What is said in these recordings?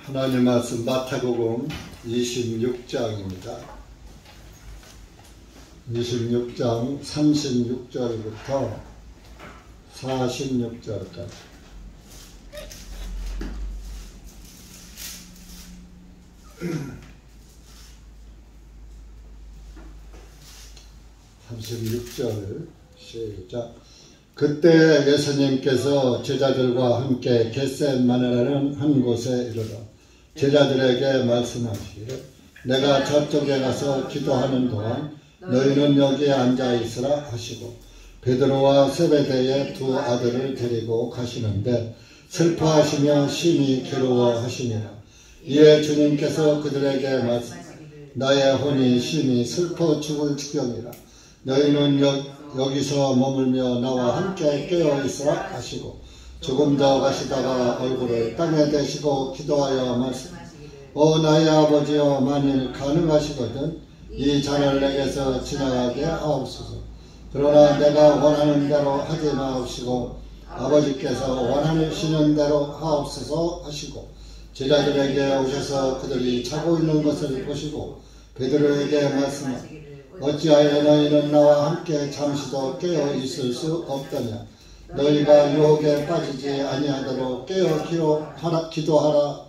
하나님 말씀 마태복음 26장입니다. 26장 36절부터 46절까지. 시작. 그때 예수님께서 제자들과 함께 겟셋마네라는 한 곳에 이르러 제자들에게 말씀하시기를 내가 저쪽에 가서 기도하는 동안 너희는 여기에 앉아 있으라 하시고 베드로와 세베대의 두 아들을 데리고 가시는데 슬퍼하시며 심히 괴로워하시니라. 이에 주님께서 그들에게 말씀하시기를 나의 혼이 심히 슬퍼 죽을 지경이라. 너희는 여기서 머물며 나와 함께 깨어있으라 하시고 조금 더 가시다가 얼굴을 땅에 대시고 기도하여 말씀하시기를 오 나의 아버지여 만일 가능하시거든 이 잔을 내게서 지나가게 하옵소서. 그러나 내가 원하는 대로 하지 마옵시고 아버지께서 원하시는 대로 하옵소서 하시고 제자들에게 오셔서 그들이 자고 있는 것을 보시고 베드로에게 말씀하시기를 어찌하여 너희는 나와 함께 잠시도 깨어 있을 수 없더냐. 너희가 유혹에 빠지지 아니하도록 깨어 기도하라.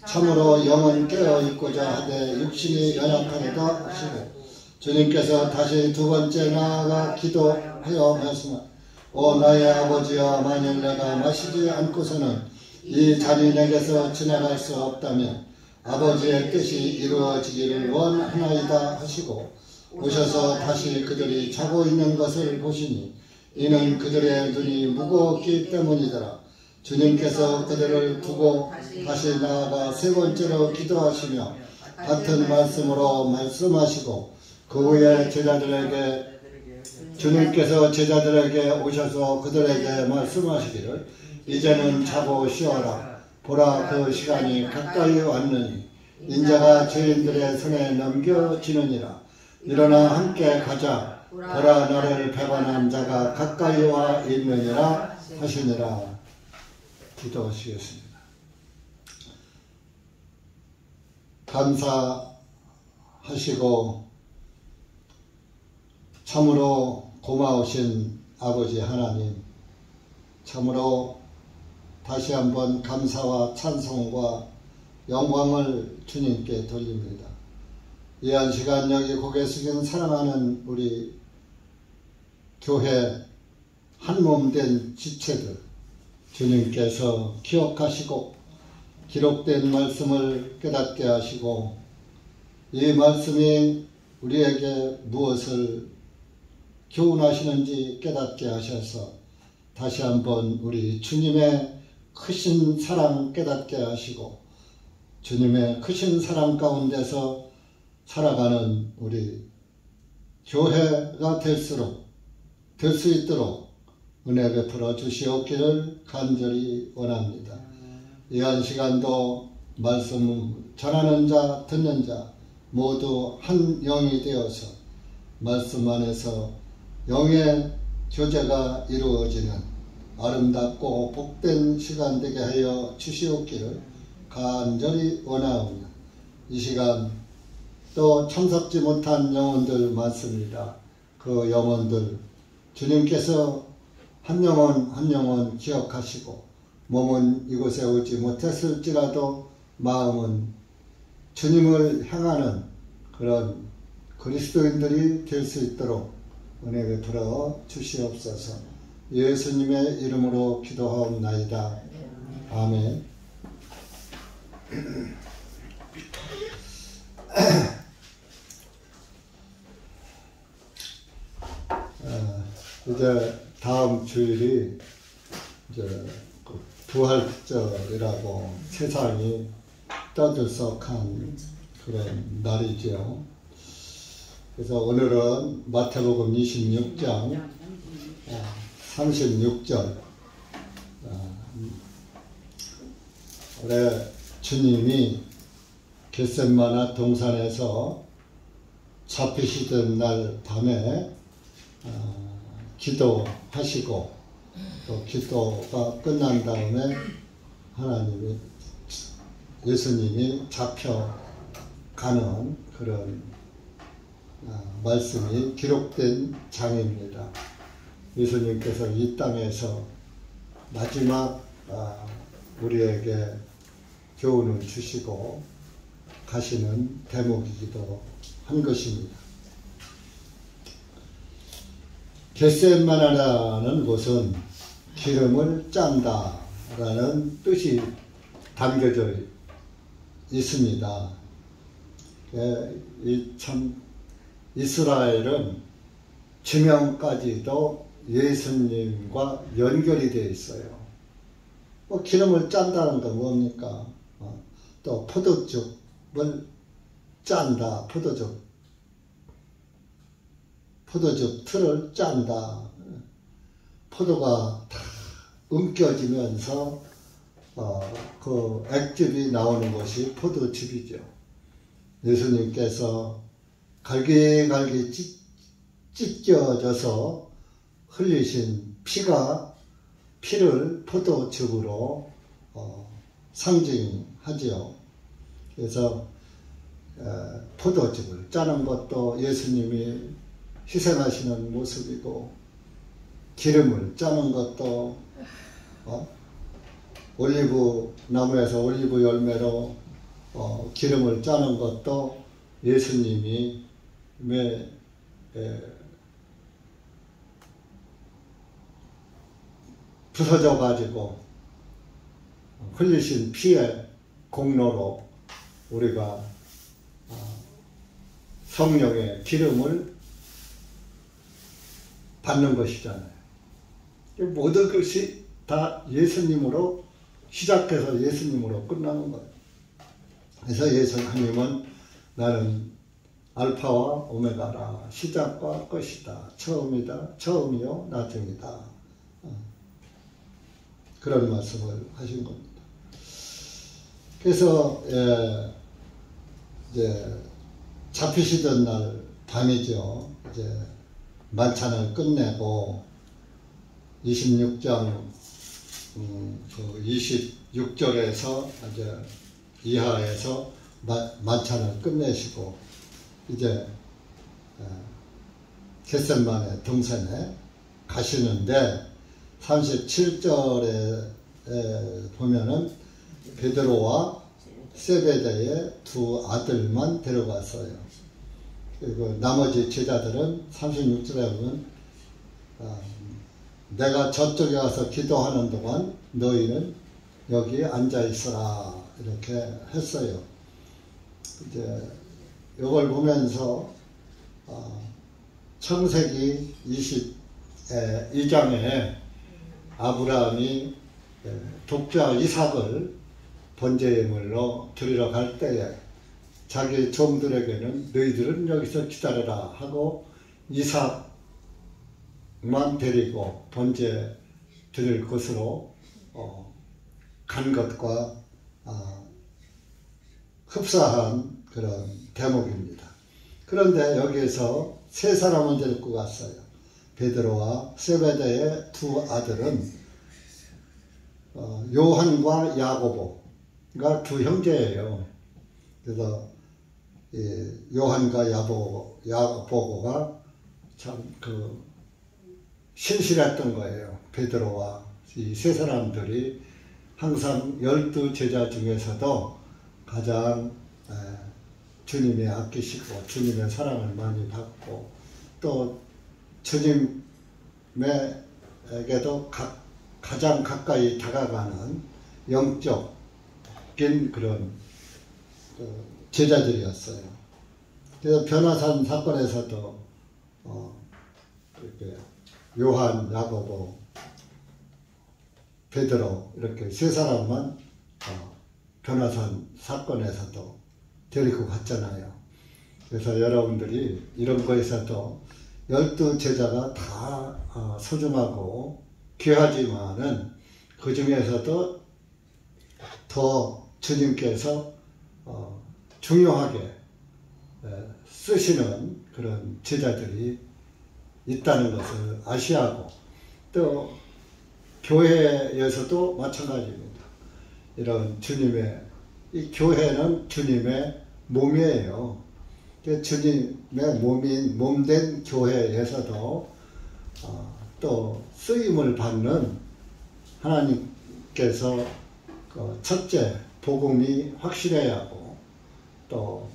참으로 영은 깨어 있고자 하되 육신이 연약하리다 하시고 주님께서 다시 두 번째 나아가 기도하여 말씀하시기를 오 나의 아버지여 만일 내가 마시지 않고서는 이 잔이 내게서 지나갈 수 없다면 아버지의 뜻이 이루어지기를 원하나이다 하시고 오셔서 다시 그들이 자고 있는 것을 보시니 이는 그들의 눈이 무거웠기 때문이더라. 주님께서 그들을 두고 다시 나아가 세 번째로 기도하시며 같은 말씀으로 말씀하시고 그 후에 주님께서 제자들에게 오셔서 그들에게 말씀하시기를 이제는 자고 쉬어라. 보라 그 시간이 가까이 왔느니 인자가 죄인들의 손에 넘겨지느니라. 일어나 함께 가자. 보라 나를 배반한 자가 가까이 와 있느니라 하시니라. 기도하시겠습니다. 감사하시고 참으로 고마우신 아버지 하나님, 참으로 다시 한번 감사와 찬송과 영광을 주님께 돌립니다. 이 한 시간 여기 고개 숙인 사랑하는 우리 교회 한몸된 지체들 주님께서 기억하시고 기록된 말씀을 깨닫게 하시고 이 말씀이 우리에게 무엇을 교훈하시는지 깨닫게 하셔서 다시 한번 우리 주님의 크신 사랑 깨닫게 하시고 주님의 크신 사랑 가운데서 살아가는 우리 교회가 될 수 있도록 은혜 베풀어 주시옵기를 간절히 원합니다. 이 한 시간도 말씀 전하는 자 듣는 자 모두 한 영이 되어서 말씀 안에서 영의 교제가 이루어지는 아름답고 복된 시간 되게 하여 주시옵기를 간절히 원하오며 이 시간 또 참석지 못한 영혼들 많습니다. 그 영혼들 주님께서 한 영혼 한 영혼 기억하시고 몸은 이곳에 오지 못했을지라도 마음은 주님을 향하는 그런 그리스도인들이 될 수 있도록 은혜 베풀어 주시옵소서. 예수님의 이름으로 기도하옵나이다. 아멘. 이제 다음 주일이 이제 부활절이라고 세상이 떠들썩한 그런 날이죠. 그래서 오늘은 마태복음 26장 36절 올해 주님이 겟셋마네 동산에서 잡히시던 날 밤에 기도하시고 또 기도가 끝난 다음에 하나님이 예수님이 잡혀가는 그런 말씀이 기록된 장입니다. 예수님께서 이 땅에서 마지막 우리에게 교훈을 주시고 가시는 대목이기도 한 것입니다. 겟세마네라는 곳은 기름을 짠다 라는 뜻이 담겨져 있습니다. 참 이스라엘은 지명까지도 예수님과 연결이 되어 있어요. 기름을 짠다는 건 뭡니까? 또 포도즙을 짠다. 포도즙 틀을 짠다. 포도가 다 움켜지면서 그 액즙이 나오는 것이 포도즙이죠. 예수님께서 갈기갈기 찢겨져서 흘리신 피를 포도즙으로 상징하지요. 그래서 포도즙을 짜는 것도 예수님이 희생하시는 모습이고, 기름을 짜는 것도 올리브 나무에서 올리브 열매로 기름을 짜는 것도 예수님이 부서져 가지고 흘리신 피의 공로로 우리가 성령의 기름을 받는 것이잖아요. 모든 것이 다 예수님으로 시작해서 예수님으로 끝나는 거예요. 그래서 예수님은 나는 알파와 오메가라, 시작과 끝이다, 처음이요 나중이다, 그런 말씀을 하신 겁니다. 그래서 이제 잡히시던 날 밤이죠. 이제 만찬을 끝내고 26장 26절에서 이제 이하에서 만찬을 끝내시고 이제 겟세마네 동산에 가시는데 37절에 보면은 베드로와 세베대의 두 아들만 데려갔어요. 그리고 나머지 제자들은 36절에 보면 내가 저쪽에 가서 기도하는 동안 너희는 여기에 앉아 있어라 이렇게 했어요. 이제 이걸 보면서 창세기 22장에 아브라함이 독자 이삭을 번제예물로 드리러 갈 때에 자기 종들에게는 너희들은 여기서 기다려라 하고 이삭만 데리고 번제 드릴 곳으로 간 것과 흡사한 그런 대목입니다. 그런데 여기에서 세 사람을 데리고 갔어요. 베드로와 세베대의 두 아들은 요한과 야고보가 두 형제예요. 그래서 요한과 야고보가 참 신실했던 거예요. 베드로와 이 세 사람들이 항상 12 제자 중에서도 가장 주님이 아끼시고 주님의 사랑을 많이 받고 또 주님에게도 가장 가까이 다가가는 영적인 그런 제자들이었어요. 그래서 변화산 사건에서도 이렇게 요한, 야고보, 베드로 이렇게 세 사람만 변화산 사건에서도 데리고 갔잖아요. 그래서 여러분들이 이런 거에서도 12 제자가 다 소중하고 귀하지만은 그 중에서도 더 주님께서 중요하게 쓰시는 그런 제자들이 있다는 것을 아시하고 또 교회에서도 마찬가지입니다. 이런 주님의 이 교회는 주님의 몸이에요. 주님의 몸된 교회에서도 또 쓰임을 받는 하나님께서 첫째 복음이 확실해야 하고, 또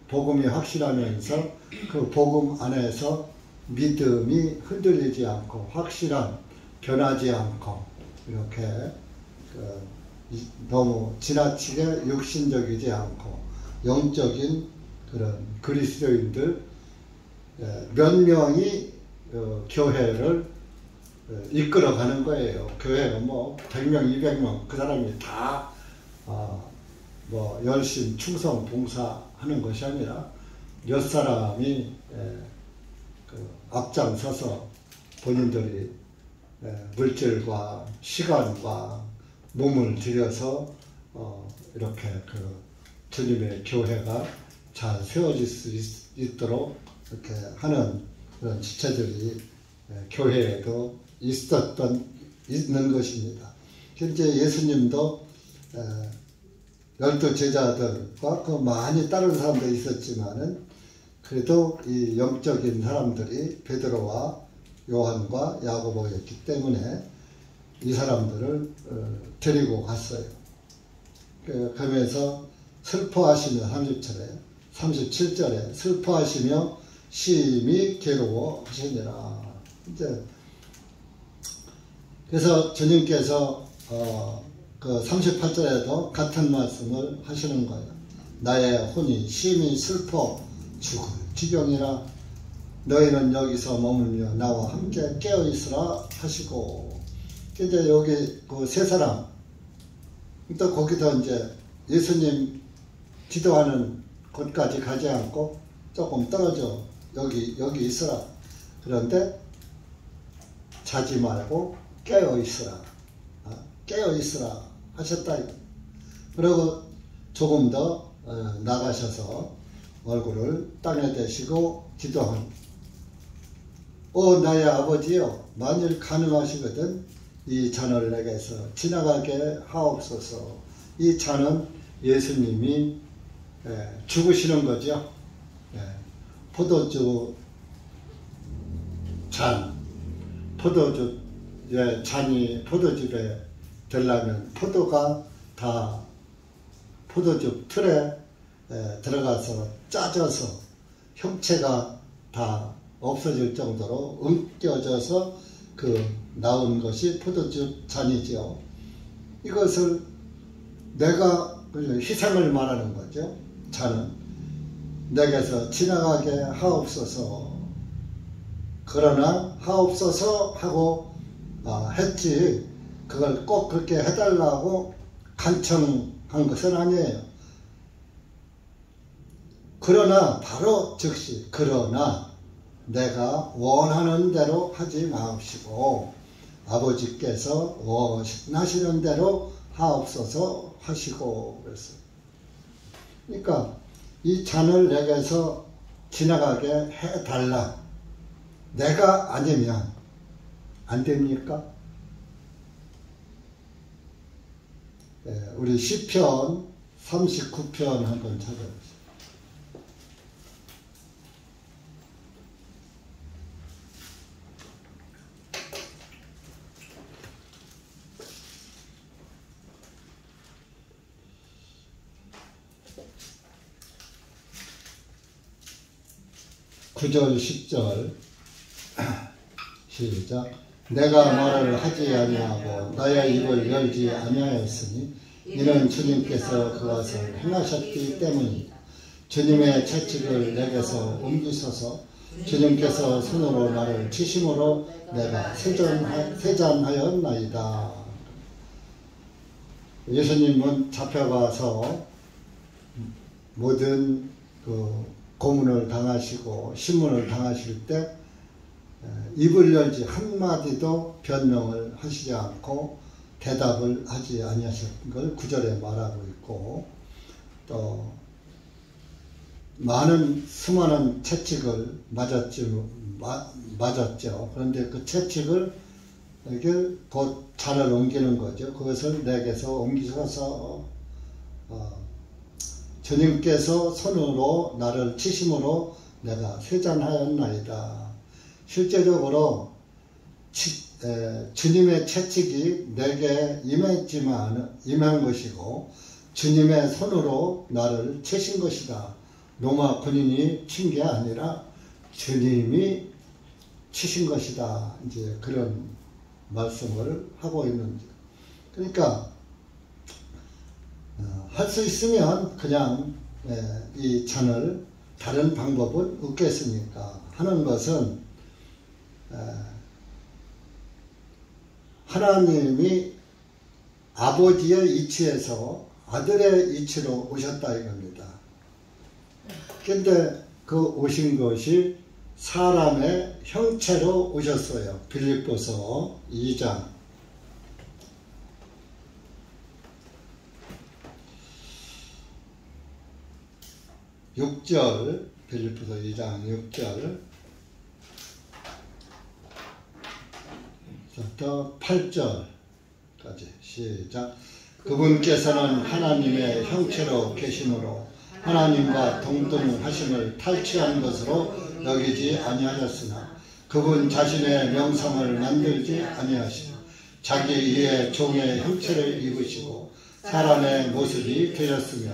복음이 확실하면서 그 복음 안에서 믿음이 흔들리지 않고 확실한, 변하지 않고, 이렇게 너무 지나치게 육신적이지 않고 영적인 그런 그리스도인들 몇 명이 교회를 이끌어가는 거예요. 교회가 뭐 100명, 200명 그 사람이 다 뭐 열심, 충성, 봉사하는 것이 아니라 몇 사람이 앞장서서 본인들이 물질과 시간과 몸을 들여서 이렇게 주님의 교회가 잘 세워질 수 있도록 이렇게 하는 그런 지체들이 교회에도 있는 것입니다. 현재 예수님도 12제자들과 그 많이 다른 사람도 있었지만은 그래도 이 영적인 사람들이 베드로와 요한과 야고보였기 때문에 이 사람들을 데리고 갔어요. 그러면서 슬퍼하시며 37절에 슬퍼하시며 심히 괴로워하시니라. 이제 그래서 주님께서 그 38절에도 같은 말씀을 하시는 거예요. 나의 혼이 심히 슬퍼 죽을 지경이라. 너희는 여기서 머물며 나와 함께 깨어 있으라 하시고. 이제 여기 그 세 사람 또 거기서 이제 예수님 기도하는 곳까지 가지 않고 조금 떨어져 여기 있으라. 그런데 자지 말고 깨어 있으라. 깨어 있으라 하셨다. 그리고 조금 더 나가셔서 얼굴을 땅에 대시고 기도한. 나의 아버지여, 만일 가능하시거든 이 잔을 내게서 지나가게 하옵소서. 이 잔은 예수님이 죽으시는 거죠. 포도주 잔, 포도주의 잔이 포도즙에 되려면 포도가 다 포도즙 틀에 들어가서 짜져서 형체가 다 없어질 정도로 으깨져서 나온 것이 포도즙 잔이죠. 이것을 내가 희생을 말하는 거죠. 잔은 내게서 지나가게 하옵소서. 그러나 하옵소서 하고 했지 그걸 꼭 그렇게 해달라고 간청한 것은 아니에요. 그러나 바로 즉시 그러나 내가 원하는 대로 하지 마옵시고 아버지께서 원하시는 대로 하옵소서 하시고 그랬어요. 그러니까 이 잔을 내게서 지나가게 해달라. 내가 아니면 안 됩니까? 우리 시편 39편 한번 찾아보세요. (9절) (10절) 시작. 내가 말을 하지 아니하고 나의 입을 열지 아니하였으니 이는 주님께서 그것을 행하셨기 때문이다. 주님의 채찍을 내게서 옮기소서. 주님께서 손으로 나를 치심으로 내가 세잔하였나이다. 예수님은 잡혀가서 모든 고문을 당하시고 신문을 당하실 때 입을 열지 한마디도 변명을 하시지 않고 대답을 하지 아니하셨던 걸 9절에 말하고 있고, 또 수많은 채찍을 맞았죠. 그런데 그 채찍을 이게 곧 잔을 옮기는 거죠. 그것을 내게서 옮기셔서 주님께서 손으로 나를 치심으로 내가 세잔하였나이다. 실제적으로 주님의 채찍이 내게 임한 것이고 주님의 손으로 나를 치신 것이다. 로마 군인이 친 게 아니라 주님이 치신 것이다. 이제 그런 말씀을 하고 있는데, 그러니까 할 수 있으면 그냥 이 잔을 다른 방법은 없겠습니까? 하는 것은 하나님이 아버지의 이치에서 아들의 이치로 오셨다 이겁니다. 근데 그 오신 것이 사람의 형체로 오셨어요. 빌립보서 2장 6절, 빌립보서 2장 6절 부터 8절까지 시작. 그분께서는 하나님의 형체로 계심으로 하나님과 동등하심을 탈취한 것으로 여기지 아니하셨으나 그분 자신의 명성을 만들지 아니하시고 자기 이의 종의 형체를 입으시고 사람의 모습이 되셨으며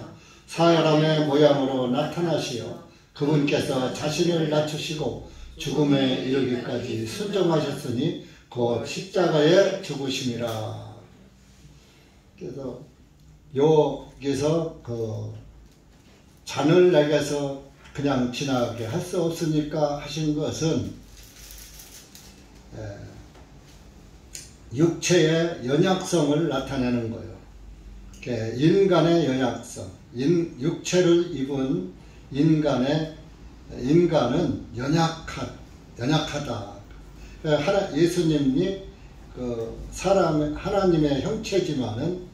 사람의 모양으로 나타나시어 그분께서 자신을 낮추시고 죽음에 이르기까지 순종하셨으니 곧 십자가에 죽으심이라. 그래서 여기서 그 잔을 내게서 그냥 지나가게 할 수 없으니까 하신 것은 육체의 연약성을 나타내는 거예요. 인간의 연약성, 육체를 입은 인간은 연약하다. 예수님이 하나님의 형체지만은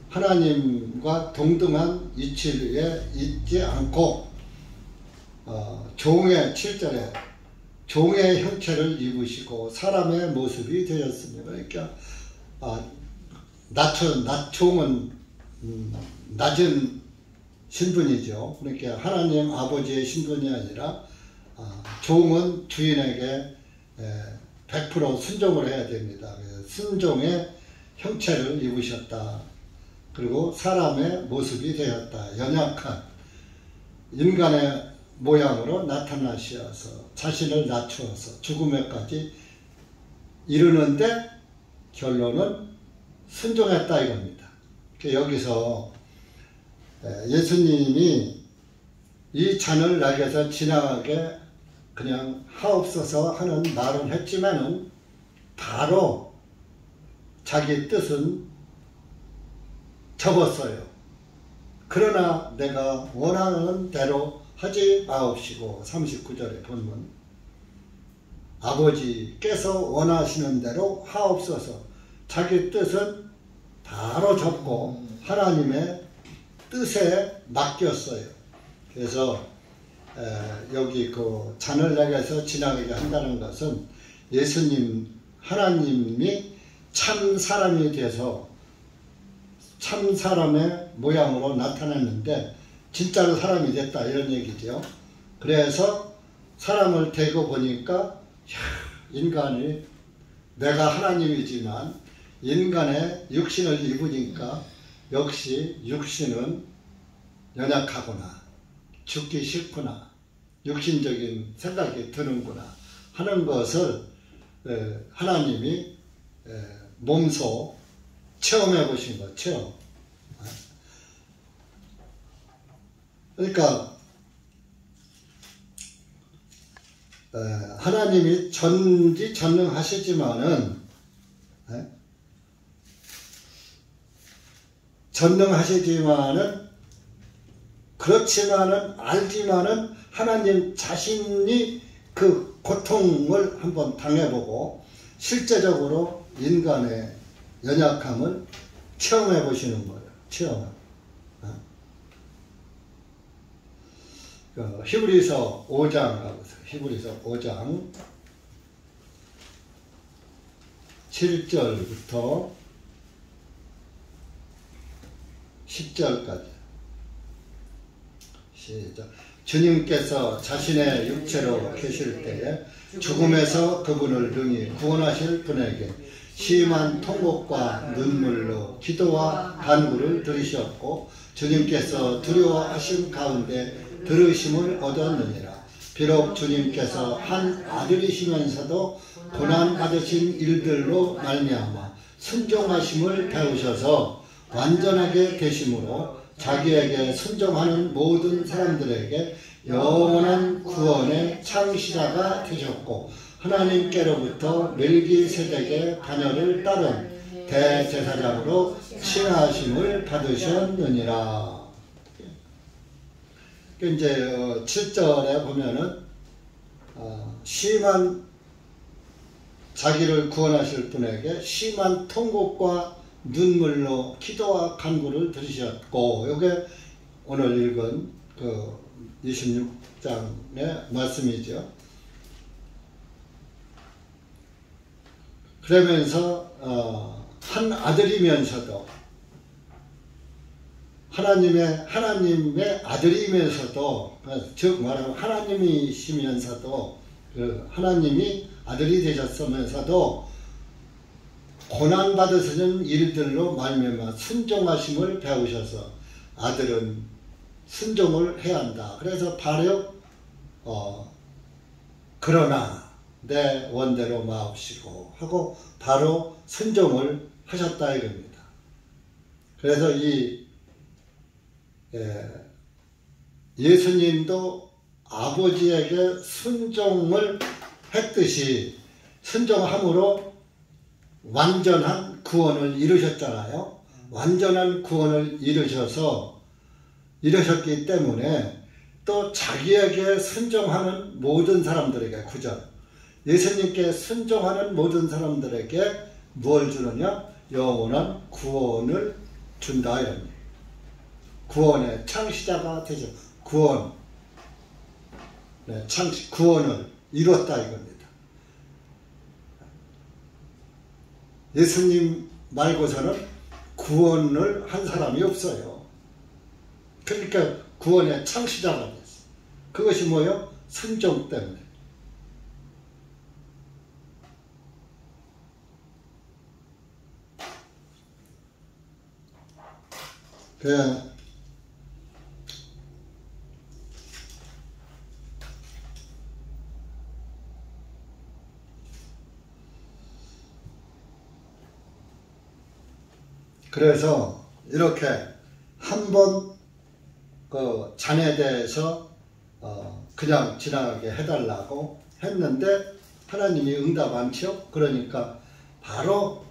하나님과 동등한 이치에 있지 않고 종의 7절에 종의 형체를 입으시고 사람의 모습이 되었습니다. 그러니까 종은 낮은 신분이죠. 그러니까 하나님 아버지의 신분이 아니라 종은 주인에게 100% 순종을 해야 됩니다. 순종의 형체를 입으셨다. 그리고 사람의 모습이 되었다. 연약한 인간의 모양으로 나타나셔서 자신을 낮추어서 죽음에까지 이르는데 결론은 순종했다 이겁니다. 여기서 예수님이 이 잔을 내게서 지나가게 그냥 하옵소서 하는 말은 했지만은 바로 자기 뜻은 접었어요. 그러나 내가 원하는 대로 하지 마옵시고 39절의 본문 아버지께서 원하시는 대로 하옵소서. 자기 뜻은 바로 접고 하나님의 뜻에 맡겼어요. 그래서 여기 그 잔을 내게서 지나가게 한다는 것은 하나님이 참 사람이 돼서 참 사람의 모양으로 나타났는데 진짜로 사람이 됐다 이런 얘기죠. 그래서 사람을 대고 보니까 인간이 내가 하나님이지만 인간의 육신을 입으니까 역시 육신은 연약하구나, 죽기 싫구나, 육신적인 생각이 드는구나 하는 것을 하나님이 몸소 체험해 보신 것, 체험. 그러니까 하나님이 전능하시지만은 그렇지만은 알지만은 하나님 자신이 그 고통을 한번 당해보고 실제적으로 인간의 연약함을 체험해 보시는 거예요. 체험. 히브리서 5장 히브리서 5장 7절부터 10절까지 시작. 주님께서 자신의 육체로 계실 때에 죽음에서 그분을 능히 구원하실 분에게 심한 통곡과 눈물로 기도와 간구를 들으셨고 주님께서 두려워하심 가운데 들으심을 얻었느니라. 비록 주님께서 한 아들이시면서도 고난받으신 일들로 말미암아 순종하심을 배우셔서 완전하게 되심으로 자기에게 순종하는 모든 사람들에게 영원한 구원의 창시자가 되셨고 하나님께로부터 멜기세덱의 자녀를 따른 대제사장으로 칭하심을 받으셨느니라. 이제 7절에 보면은 심한 자기를 구원하실 분에게 심한 통곡과 눈물로 기도와 간구를 들으셨고, 이게 오늘 읽은 그 26장의 말씀이죠. 그러면서 한 아들이면서도 하나님의 아들이면서도, 즉 말하면 하나님이시면서도 그 하나님이 아들이 되셨으면서도 고난받으시는 일들로 말미암아 순종하심을 배우셔서 아들은 순종을 해야 한다. 그래서 바로 그러나 내 원대로 마옵시고 하고 바로 순종을 하셨다 이겁니다. 그래서 예수님도 아버지에게 순종을 했듯이 순종함으로 완전한 구원을 이루셨잖아요. 완전한 구원을 이루셨기 때문에 또 자기에게 순종하는 모든 사람들에게 9절 예수님께 순종하는 모든 사람들에게 무엇을 주느냐? 영원한 구원을 준다 이런 얘기예요. 구원의 창시자가 되죠. 구원을 이뤘다 이겁니다. 예수님 말고서는 구원을 한 사람이 없어요. 그러니까 구원의 창시자가 됐어요. 그것이 뭐예요? 순종 때문에. 그래서 이렇게 한번 그 잔에 대해서 그냥 지나가게 해달라고 했는데 하나님이 응답 않죠. 그러니까 바로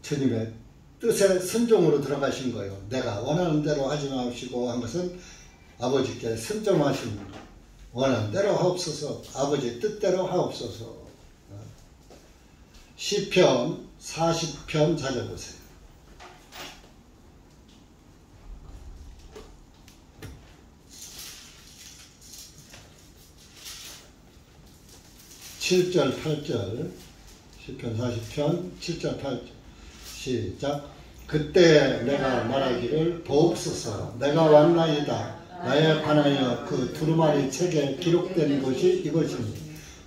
주님의 뜻에 순종으로 들어가신 거예요. 내가 원하는 대로 하지 마시고 한 것은 아버지께 순종하신 원하는 대로 하옵소서, 아버지 뜻대로 하옵소서. 시편 40편 찾아보세요. 7절 8절 시편 40편 7절 8절 시작. 그때 내가 말하기를 보옵소서 내가 왔나이다. 나에 관하여 그 두루마리 책에 기록된 것이 이것이니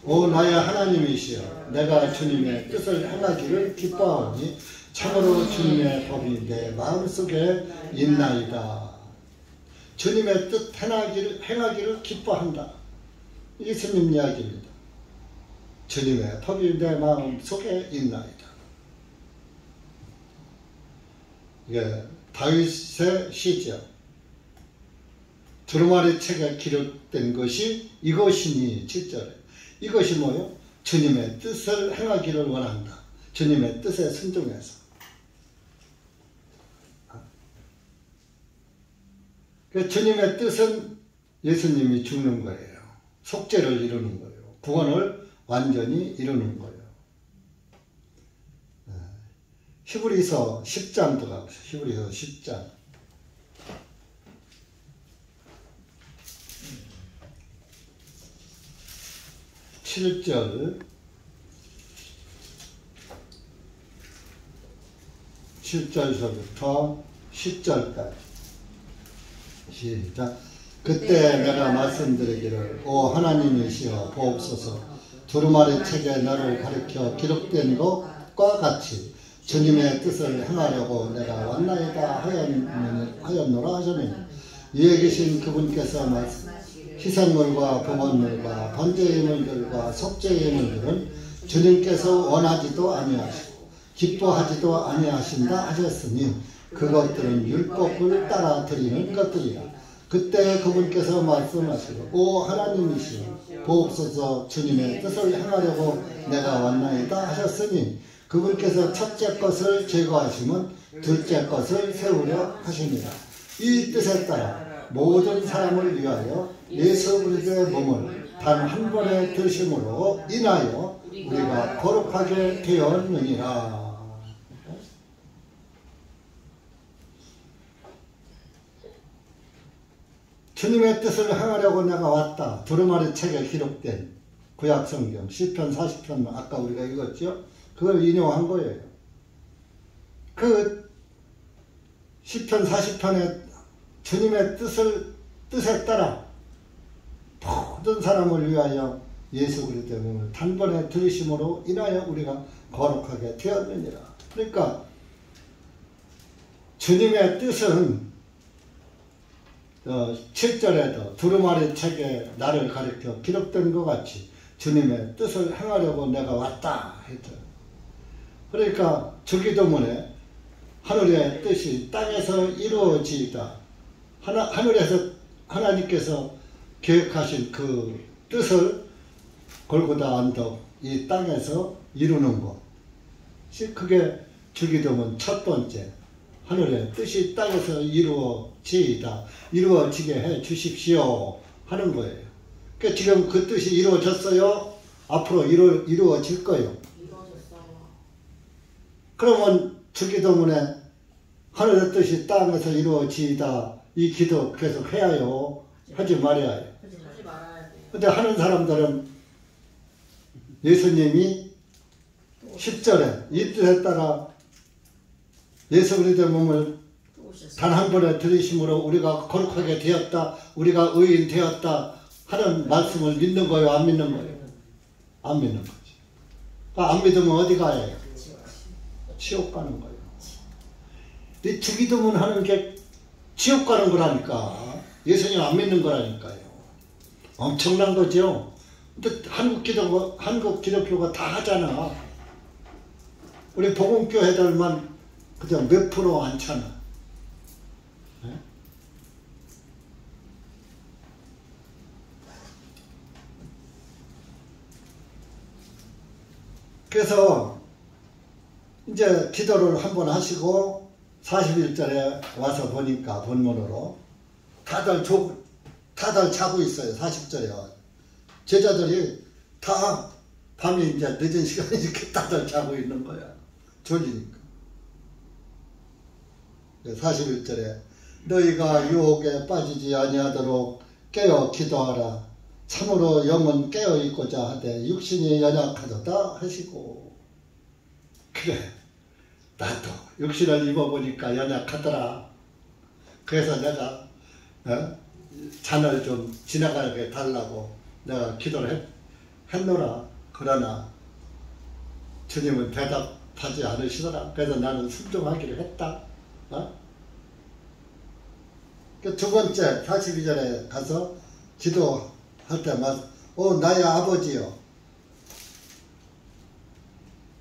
오 나의 하나님이시여 내가 주님의 뜻을 행하기를 기뻐하오니 참으로 주님의 법이 내 마음속에 있나이다. 주님의 뜻 행하기를 기뻐한다. 이게 예수님 이야기입니다. 주님의 법이 내 마음속에 있나이다. 이게 다윗의 시죠. 두루마리 책에 기록된 것이 이것이니 7절에 이것이 뭐요? 주님의 뜻을 행하기를 원한다. 주님의 뜻에 순종해서. 주님의 뜻은 예수님이 죽는 거예요. 속죄를 이루는 거예요. 구원을 완전히 이루는 거예요. 히브리서 10장 들어가보세요. 히브리서 10장. 7절 7절서부터 10절까지 시작. 그때 내가 말씀드리기를 오 하나님이시여 보옵소서. 두루마리 책에 너를 가리켜 기록된 것과 같이 주님의 뜻을 행하려고 내가 왔나이다 하였노라 하시니 위에 계신 그분께서 희생물과 봉헌물과 번제예물들과 속죄예물들은 주님께서 원하지도 아니하시고 기뻐하지도 아니하신다 하셨으니 그것들은 율법을 따라 드리는 것들이라. 그때 그분께서 말씀하시고 오 하나님이시여 보옵소서. 주님의 뜻을 행하려고 내가 왔나이다 하셨으니 그분께서 첫째 것을 제거하시면 둘째 것을 세우려 하십니다. 이 뜻에 따라 모든 사람을 위하여 예수 그리스도의 몸을 단 한 번에 드심으로 인하여 우리가 거룩하게 되었느니라. 주님의 뜻을 행하려고 내가 왔다. 두루마리 책에 기록된 구약성경 시편 40편 아까 우리가 읽었죠? 그걸 인용한 거예요. 그 시편 40편에 주님의 뜻에 따라 모든 사람을 위하여 예수 그리스도의 몸을 단번에 들으심으로 인하여 우리가 거룩하게 되었느니라. 그러니까 주님의 뜻은 7절에도 두루마리 책에 나를 가리켜 기록된 것 같이 주님의 뜻을 행하려고 내가 왔다 했죠. 그러니까 주기도문에 하늘의 뜻이 땅에서 이루어지이다. 하늘에서 하나님께서 계획하신 그 뜻을 골고다 언덕 이 땅에서 이루는 것. 그게 주기도문 첫 번째. 하늘의 뜻이 땅에서 이루어지이다. 이루어지게 해 주십시오. 하는 거예요. 그러니까 지금 그 뜻이 이루어졌어요. 앞으로 이루어질 거예요. 그러면 주기도문에 하늘의 뜻이 땅에서 이루어지이다. 이 기도 계속 해야 해요. 하지 말아야 해요. 근데 하는 사람들은 예수님이 10절에 이 뜻에 따라 예수 그리스도의 몸을 단 한 번에 들으심으로 우리가 거룩하게 되었다. 우리가 의인 되었다. 하는 말씀을 믿는 거예요? 안 믿는 거예요? 안 믿는 거지. 안 믿으면 어디 가야 해요? 지옥 가는 거예요. 이 주기도문 하는 게 지옥 가는 거라니까. 예수님 안 믿는 거라니까요. 엄청난 거죠. 근데 한국 기독교가 다 하잖아. 우리 복음교회들만 그냥 몇 프로 않잖아. 네? 그래서 이제 기도를 한번 하시고 41절에 와서 보니까 본문으로 다들 자고 있어요. 40절에 제자들이 다 밤이 이제 늦은 시간에 이렇게 다들 자고 있는 거야. 졸리니까. 41절에 너희가 유혹에 빠지지 아니하도록 깨어 기도하라. 참으로 영은 깨어 있고자 하되 육신이 연약하도다 하시고. 그래, 나도 육신을 입어보니까 연약하더라. 그래서 내가 잔을 좀 지나가게 달라고 내가 기도를 했노라. 그러나 주님은 대답하지 않으시더라. 그래서 나는 순종하기로 했다. 두 번째 42절에 가서 기도할 때마다 나의 아버지여.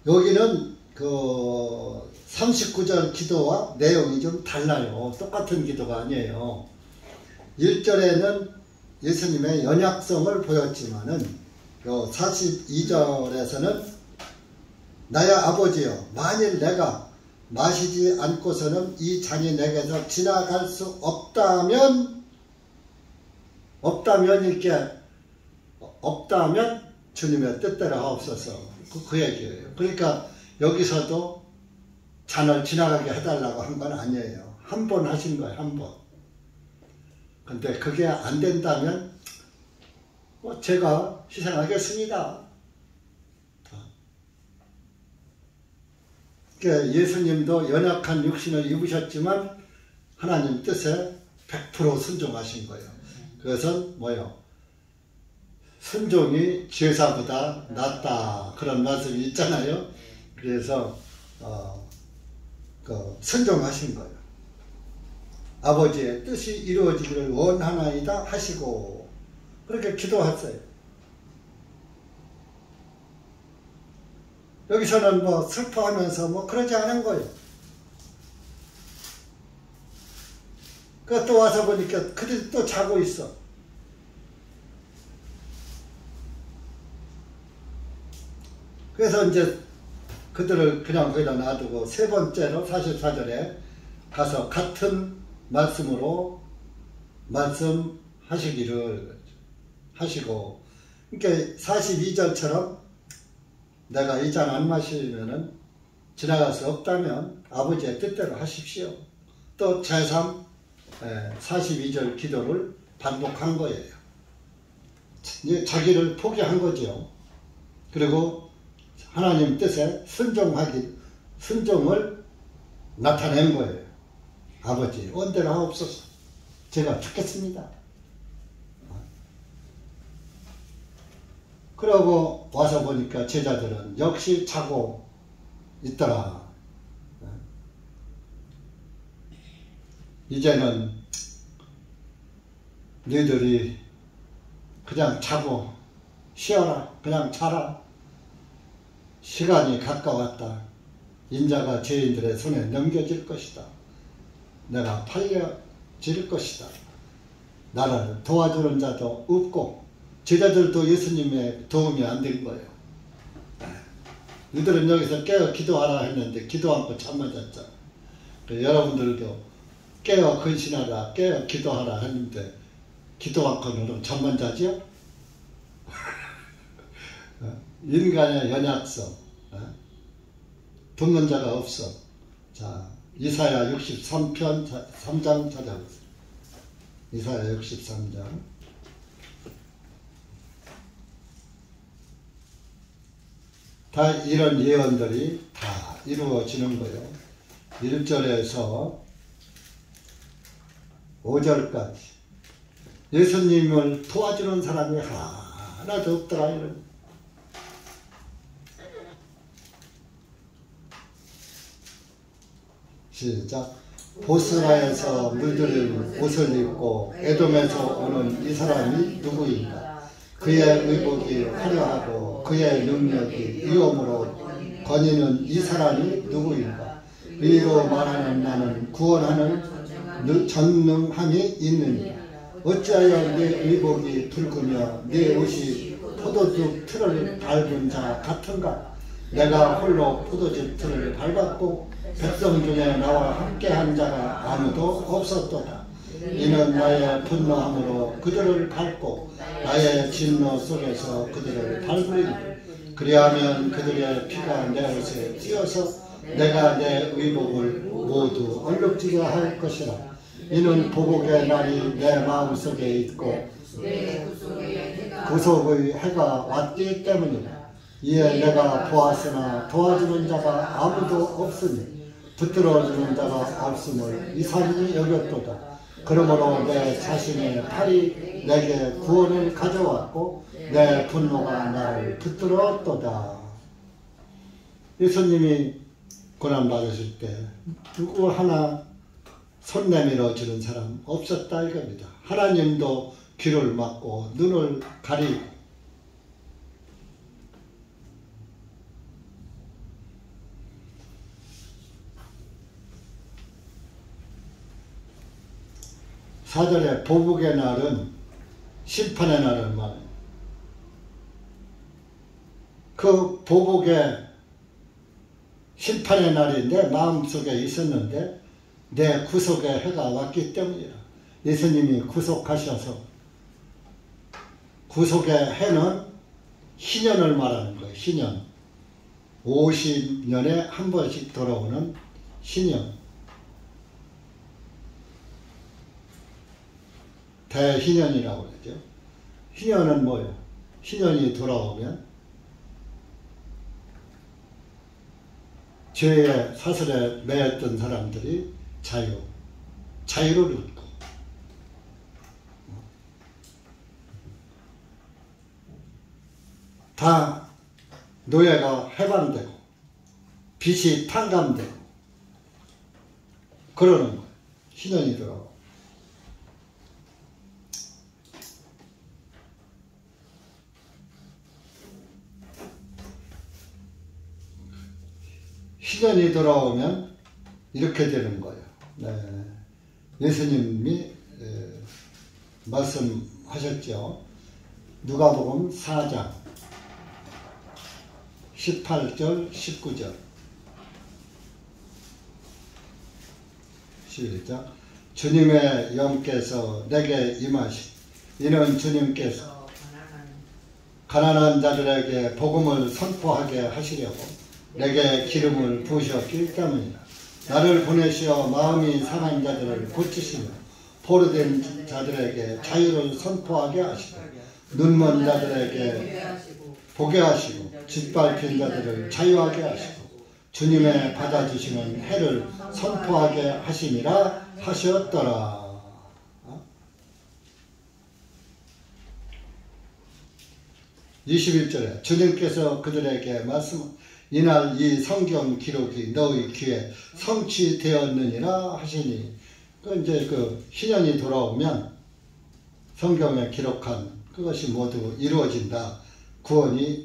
여기는 그 39절 기도와 내용이 좀 달라요. 똑같은 기도가 아니에요. 1절에는 예수님의 연약성을 보였지만은 42절에서는 나의 아버지여 만일 내가 마시지 않고서는 이 잔이 내게서 지나갈 수 없다면 주님의 뜻대로 하옵소서. 그 얘기예요. 그러니까 여기서도 잔을 지나가게 해달라고 한 건 아니에요. 한 번 하신 거예요. 한 번. 근데 그게 안 된다면 제가 희생하겠습니다. 그러니까 예수님도 연약한 육신을 입으셨지만 하나님 뜻에 100% 순종하신 거예요. 그것은 뭐요? 순종이 제사보다 낫다 그런 말씀이 있잖아요. 그래서 순종하신 거예요. 아버지의 뜻이 이루어지기를 원하나이다 하시고 그렇게 기도했어요. 여기서는 뭐 슬퍼하면서 뭐 그러지 않은 거예요. 또 와서 보니까 그들이 또 자고 있어. 그래서 이제 그들을 그냥 거기다 놔두고 세 번째로 44절에 가서 같은 말씀으로 말씀하시기를 하시고, 그러니까 42절처럼 내가 이 잔 안 마시면은 지나갈 수 없다면 아버지의 뜻대로 하십시오. 또 제3 42절 기도를 반복한 거예요. 자기를 포기한 거죠. 그리고 하나님 뜻에 순종을 나타낸 거예요. 아버지 원대로 하옵소서. 제가 죽겠습니다. 그러고 와서 보니까 제자들은 역시 자고 있더라. 이제는 너희들이 그냥 자고 쉬어라. 그냥 자라. 시간이 가까웠다. 인자가 죄인들의 손에 넘겨질 것이다. 내가 팔려질 것이다. 나를 도와주는 자도 없고 제자들도 예수님의 도움이 안 된 거예요. 너희들은 여기서 깨어 기도하라 했는데 기도 않고 잠만 잤잖아. 여러분들도 깨어 근신하라, 깨어 기도하라 했는데 기도 않고는 잠만 자지요? 인간의 연약성, 듣는 자가 없어. 자, 이사야 63편 3장 찾아보세요. 이사야 63장. 다 이런 예언들이 다 이루어지는 거예요. 1절에서 5절까지 예수님을 도와주는 사람이 하나도 없더라. 이런. 시작. 보스라에서 물들인 옷을 입고 에돔에서 오는 이 사람이 누구인가? 그의 의복이 화려하고 그의 능력이 위엄으로 거니는 이 사람이 누구인가? 의로 말하는 나는 구원하는 전능함이 있느니 어찌하여 네 의복이 붉으며 네 옷이 포도즙 틀을 밟은 자 같은가? 내가 홀로 포도즙 틀을 밟았고 백성 중에 나와 함께한 자가 아무도 없었도다. 이는 나의 분노함으로 그들을 밟고 나의 진노 속에서 그들을 밟으리니 그리하면 그들의 피가 내 옷에 띄어서 내가 내 의복을 모두 얼룩지게 할 것이라. 이는 보복의 날이 내 마음속에 있고 구속의 해가 왔기 때문이다. 이에 내가 보았으나 도와주는 자가 아무도 없으니 붙들어주는 자가 없음을 이상히 여겼도다. 그러므로 내 자신의 팔이 내게 구원을 가져왔고 내 분노가 나를 붙들었도다. 예수님이 고난 받으실 때 누구 하나 손 내밀어 주는 사람 없었다 이겁니다. 하나님도 귀를 막고 눈을 가리고 사절에 보복의 날은 심판의 날을 말해요. 그 보복의 심판의 날이 내 마음속에 있었는데 내 구속의 해가 왔기 때문이라. 예수님이 구속하셔서 구속의 해는 희년을 말하는 거예요. 희년. 50년에 한 번씩 돌아오는 희년. 대희년이라고 그러죠. 희년은 뭐예요? 희년이 돌아오면 죄의 사슬에 매였던 사람들이 자유를 얻고 다 노예가 해방되고 빚이 탕감되고 그러는 거예요. 희년이 들어가고. 희년이 돌아오면 이렇게 되는 거예요. 네. 예수님이 말씀하셨죠. 누가복음 4장 18절 19절 시작. 주님의 영께서 내게 임하시. 이는 주님께서 가난한 자들에게 복음을 선포하게 하시려고 내게 기름을 부으셨기 때문이다. 나를 보내시어 마음이 상한 자들을 고치시며 포로된 자들에게 자유를 선포하게 하시고 눈먼 자들에게 보게 하시고 짓밟힌 자들을 자유하게 하시고 주님의 받아주시는 해를 선포하게 하심이라 하셨더라. 21절에 주님께서 그들에게 말씀 이날 이 성경 기록이 너희 귀에 성취되었느니라 하시니 이제 그 희년이 돌아오면 성경에 기록한 그것이 모두 이루어진다.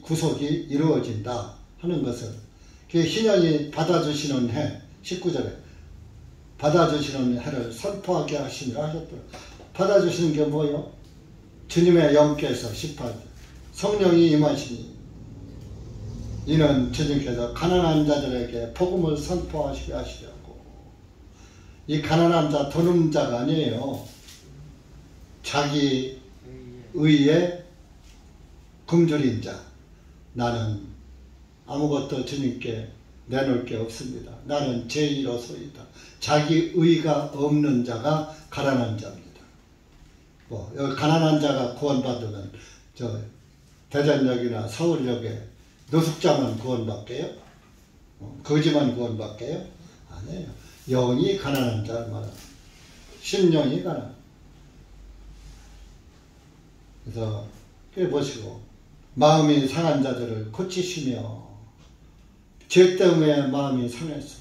구속이 이루어진다 하는 것을 그 희년이 받아주시는 해 19절에 받아주시는 해를 선포하게 하시니라 하셨더라. 받아주시는 게 뭐요? 주님의 영께서 18절 성령이 임하시니 이는 주님께서 가난한 자들에게 복음을 선포하시게 하시려고. 이 가난한 자 돈 없는 자가 아니에요. 자기 의에 굶주린 자. 나는 아무것도 주님께 내놓을 게 없습니다. 나는 죄인으로소이다. 자기 의가 없는 자가 가난한 자입니다. 여기 가난한 자가 구원받으면 대전역이나 서울역에 노숙자만 구원받게요? 거지만 구원받게요? 아니에요. 영이 가난한 자를 말합니다. 심령이 가난. 그래서 보시고 마음이 상한 자들을 고치시며 죄 때문에 마음이 상했어.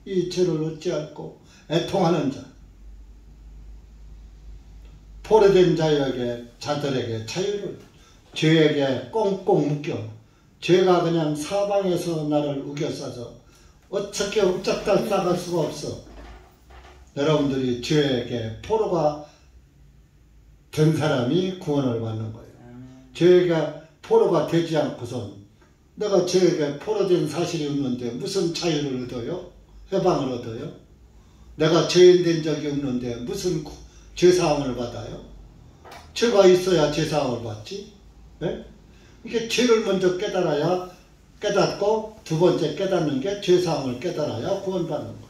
이 죄를 어찌할꼬 애통하는 자. 포로된 자들에게 자유를 죄에게 꽁꽁 묶여 죄가 그냥 사방에서 나를 우겨싸서 어떻게 옵작달 싸갈 수가 없어. 여러분들이 죄에게 포로가 된 사람이 구원을 받는 거예요. 죄가 포로가 되지 않고선 내가 죄에게 포로된 사실이 없는데 무슨 자유를 얻어요? 해방을 얻어요? 내가 죄인 된 적이 없는데 무슨 죄사함을 받아요? 죄가 있어야 죄사함을 받지. 네? 이게 죄를 먼저 깨달아야 깨닫고 두 번째 깨닫는 게 죄사함을 깨달아야 구원받는 거예요.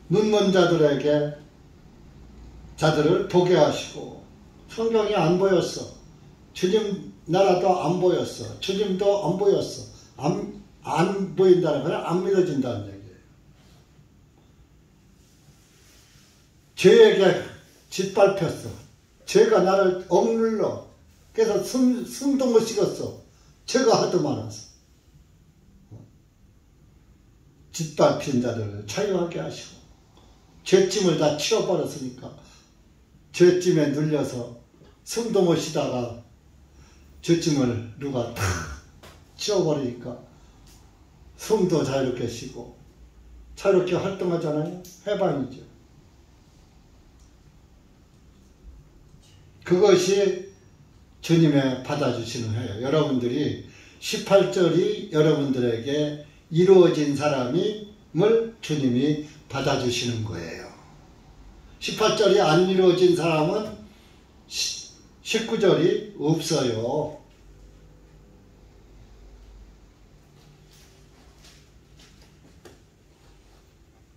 눈먼 자들을 보게 하시고 성경이 안 보였어. 주님 나라도 안 보였어. 주님도 안 보였어. 안 보인다는 건 안 믿어진다는 얘기예요. 죄에게 짓밟혔어. 죄가 나를 억눌러. 그래서 숨도 못 쉬겠어. 죄가 하도 많아서. 짓밟힌 자들을 자유하게 하시고 죄짐을 다 치워버렸으니까 죄짐에 눌려서 숨도 못 쉬다가 죄짐을 누가 탁 치워버리니까 숨도 자유롭게 쉬고 자유롭게 활동하잖아요. 해방이죠. 그것이 주님의 받아주시는 해요. 여러분들이 18절이 여러분들에게 이루어진 사람임을 주님이 받아주시는 거예요. 18절이 안 이루어진 사람은 19절이 없어요.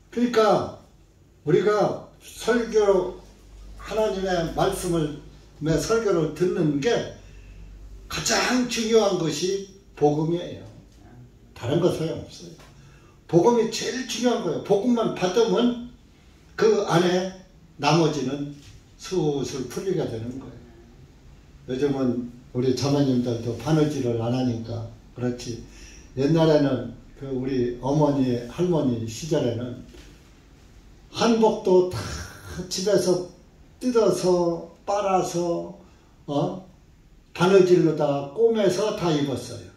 그러니까 우리가 설교 하나님의 말씀을 설교를 듣는 게 가장 중요한 것이 복음이에요. 다른 거 소용없어요. 복음이 제일 중요한 거예요. 복음만 받으면 그 안에 나머지는 술술 풀리게 되는 거예요. 요즘은 우리 자매님들도 바느질을 안 하니까 그렇지. 옛날에는 그 우리 어머니, 할머니 시절에는 한복도 다 집에서 뜯어서 빨아서 바느질로다 꼬매서 다 입었어요.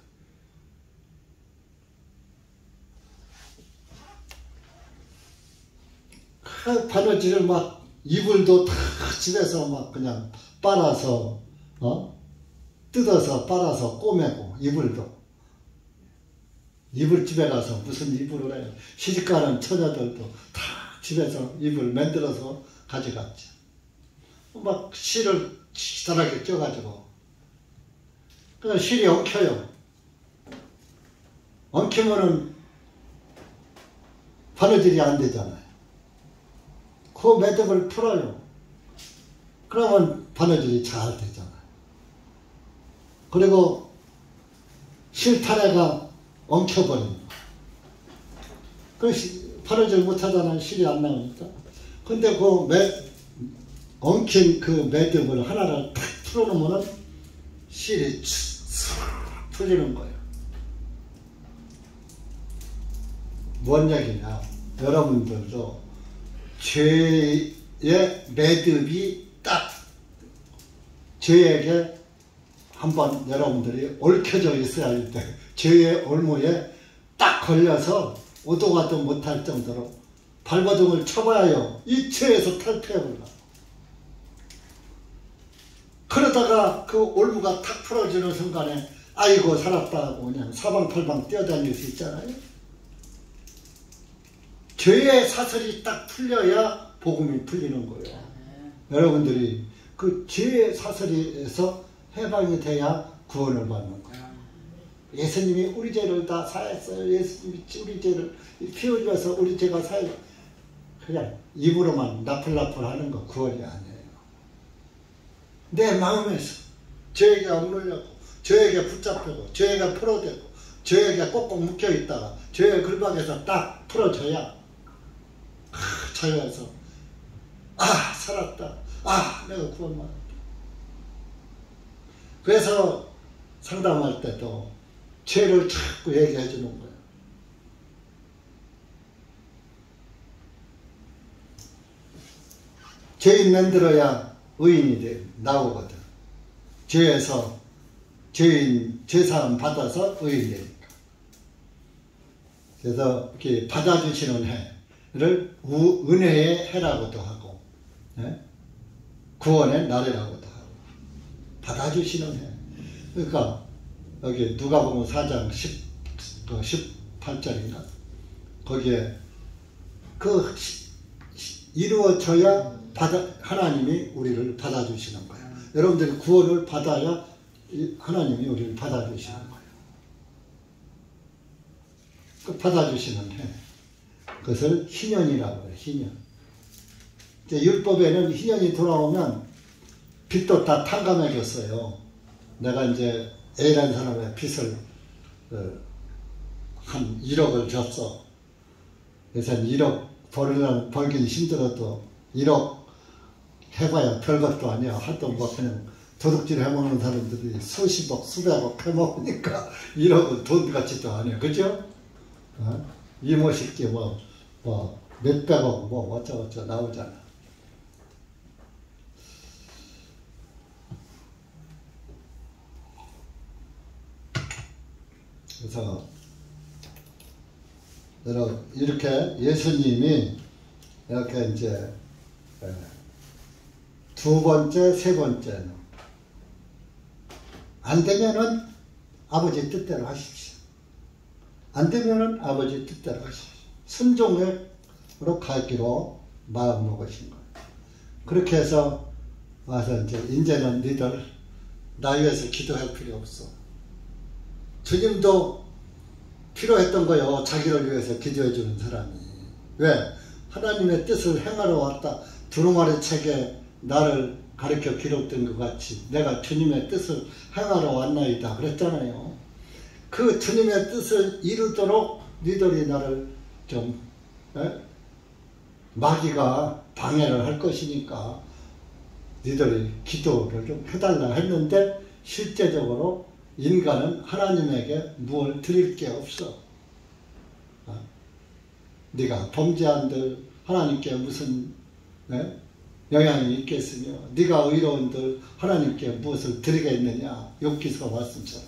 그 바느질을 막 이불도 다 집에서 막 그냥 빨아서 뜯어서 빨아서 꼬매고 이불집에 가서 무슨 이불을 해요. 시집가는 처자들도 다 집에서 이불 만들어서 가져갔죠. 막 실을 기다랗게 쪄가지고 그 실이 엉켜요. 엉키면은 바느질이 안 되잖아요. 그 매듭을 풀어요. 그러면 바느질이 잘 되잖아요. 그리고 실타래가 엉켜버리는 거예요. 그 바느질 못하잖아요. 실이 안 나오니까. 근데 엉킨 그 매듭을 하나를 탁 풀어놓으면 실이 풀리는 거예요. 뭔 얘기냐. 여러분들도 죄의 매듭이 딱 죄에게 한번 여러분들이 얽혀져 있어야 할 때 죄의 올무에 딱 걸려서 오도 가도 못할 정도로 발버둥을 쳐봐야요. 이 죄에서 탈피해버려. 그러다가 그 올무가 탁 풀어지는 순간에 아이고 살았다 하고 그냥 사방팔방 뛰어다닐 수 있잖아요. 죄의 사슬이 딱 풀려야 복음이 풀리는 거예요. 여러분들이 그 죄의 사슬에서 해방이 돼야 구원을 받는 거예요. 예수님이 우리 죄를 다 사했어요. 예수님이 우리 죄를 피 흘려서 우리 죄가 사해. 그냥 입으로만 나풀나풀 하는 거 구원이 아니에요. 내 마음에서 죄에게 억눌려고 죄에게 붙잡히고 죄에게 풀어대고 죄에게 꼭꼭 묶여있다가 죄의 글박에서 딱 풀어져야 자유해서 살았다. 내가 구원받았다. 그래서 상담할 때도 죄를 자꾸 얘기해 주는 거예요. 죄인 만들어야 의인이 나오거든. 죄에서 죄사함 받아서 의인 되니까. 그래서 이렇게 받아주시는 해를 은혜의 해라고도 하고, 구원의 날이라고도 하고, 받아주시는 해. 그러니까 여기 누가복음 4장 18절인가 거기에 그 이루어져야 하나님이 우리를 받아주시는 거예요. 여러분들이 구원을 받아야 하나님이 우리를 받아주시는 거예요. 그 받아주시는 해. 그것을 희년이라고 해요. 희년. 이제 율법에는 희년이 돌아오면 빚도 다 탕감해줬어요. 내가 이제 A라는 사람의 빚을 한 1억을 줬어. 그래서 1억 벌긴 힘들어도 1억 해봐야 별것도 아니야. 하도 뭐 그냥 도둑질 해먹는 사람들이 수십억, 수백억 해먹으니까 1억은 돈 같지도 않아요. 그죠? 이모식기 몇백억 어쩌고저쩌고 나오잖아. 그래서 여러분 이렇게 예수님이 이렇게 이제 두 번째, 세 번째는 안 되면은 아버지 뜻대로 하십시오. 안 되면은 아버지 뜻대로 하십시오. 순종으로 가기로 마음 먹으신 거예요. 그렇게 해서 와서 이제는 너희들 나 위해서 기도할 필요 없어. 주님도 필요했던 거요. 자기를 위해서 기도해 주는 사람이. 왜? 하나님의 뜻을 행하러 왔다. 두루마리 책에 나를 가르쳐 기록된 것 같이 내가 주님의 뜻을 행하러 왔나이다 그랬잖아요. 그 주님의 뜻을 이루도록 너희들이 나를 마귀가 방해를 할 것이니까 니들이 기도를 좀 해달라 했는데 실제적으로 인간은 하나님에게 무엇을 드릴 게 없어. 네가 범죄한들 하나님께 무슨 영향이 있겠으며 네가 의로운들 하나님께 무엇을 드리겠느냐. 욥기서 말씀처럼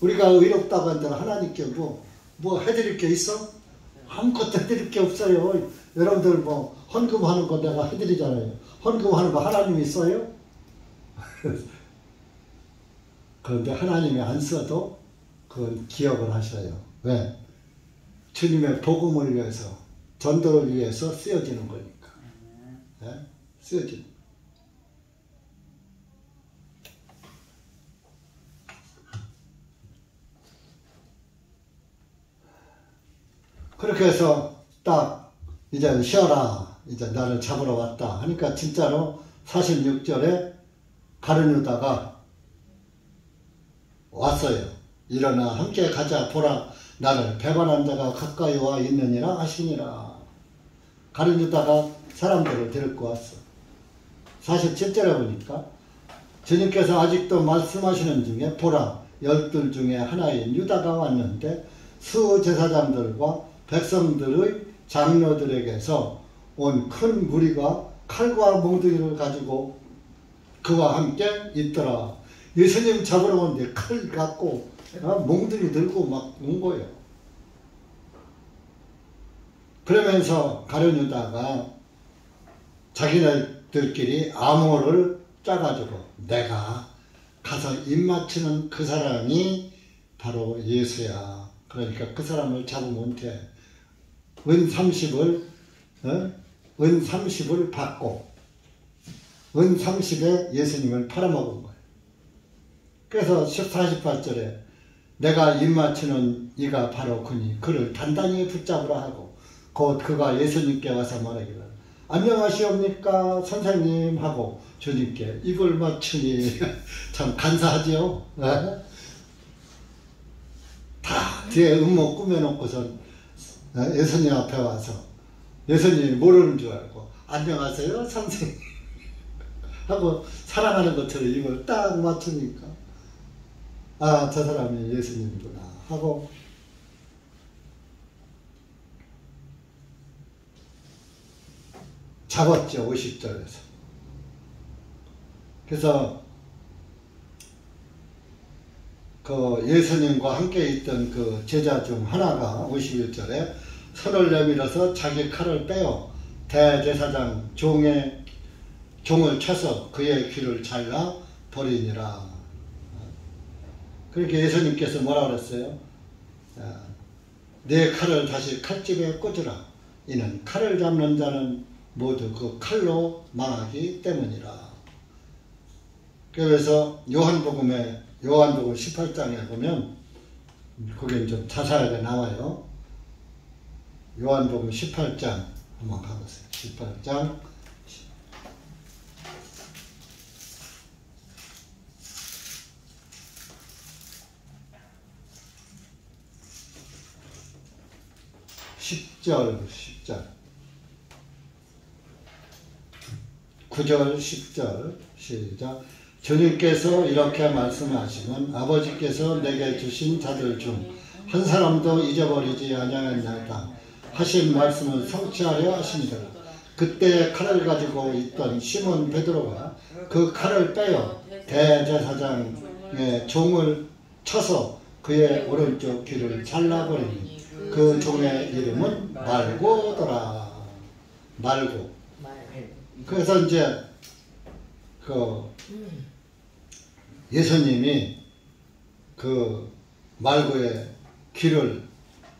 우리가 의롭다고 한들 하나님께 뭐 해드릴 게 있어? 아무것도 해드릴 게 없어요. 여러분들 뭐 헌금하는 거 내가 해드리잖아요. 헌금하는 거 하나님이 써요? 그런데 하나님이 안 써도 그건 기억을 하셔요. 왜? 주님의 복음을 위해서, 전도를 위해서 쓰여지는 거니까. 쓰여지는. 그렇게 해서 딱 이제 쉬어라. 이제 나를 잡으러 왔다. 하니까 진짜로 46절에 가룟 유다가 왔어요. 일어나 함께 가자. 보라 나를 배반한 자가 가까이 와 있느니라 하시니라. 가룟 유다가 사람들을 데리고 왔어. 47절에 보니까 주님께서 아직도 말씀하시는 중에 보라 12 중에 하나인 유다가 왔는데 수제사장들과 백성들의 장로들에게서 온 큰 무리가 칼과 몽둥이를 가지고 그와 함께 있더라. 예수님 잡으러 오는데 칼 갖고 몽둥이 들고 막 온 거예요. 그러면서 가룟 유다가 자기네들끼리 암호를 짜가지고 내가 가서 입맞추는 그 사람이 바로 예수야. 그러니까 그 사람을 잡으면 돼. 은 30을 받고 은 30에 예수님을 팔아먹은 거예요. 그래서 48절에 내가 입맞추는 이가 바로 그니 그를 단단히 붙잡으라 하고 곧 그가 예수님께 와서 말하기를 안녕하시옵니까 선생님 하고 주님께 입을 맞추니 참 간사하죠. 다 뒤에 음모 꾸며놓고선 예수님 앞에 와서 예수님이 모르는 줄 알고 안녕하세요 선생님 하고 사랑하는 것처럼 입을 딱 맞추니까 아 저 사람이 예수님이구나 하고 잡았죠. 50절에서. 그래서 그 예수님과 함께 있던 그 제자 중 하나가 51절에 손을 내밀어서 자기 칼을 빼어 대제사장 종을 쳐서 그의 귀를 잘라 버리니라. 그렇게 예수님께서 뭐라 그랬어요? 내 칼을 다시 칼집에 꽂으라. 이는 칼을 잡는 자는 모두 그 칼로 망하기 때문이라. 그래서 요한복음 18장에 보면 거기는 좀 자세하게 나와요. 요한복음 18장 한번 가보세요. 18장 10절 9절 10절 시작. 주님께서 이렇게 말씀하시면 아버지께서 내게 주신 자들 중 한 사람도 잊어버리지 아니하였나이다 하신 말씀을 성취하려 하십니다. 그때 칼을 가지고 있던 시몬 베드로가 그 칼을 빼어 대제사장의 종을 쳐서 그의 오른쪽 귀를 잘라버리니 그 종의 이름은 말고더라. 말고. 그래서 이제 그 예수님이 그 말고의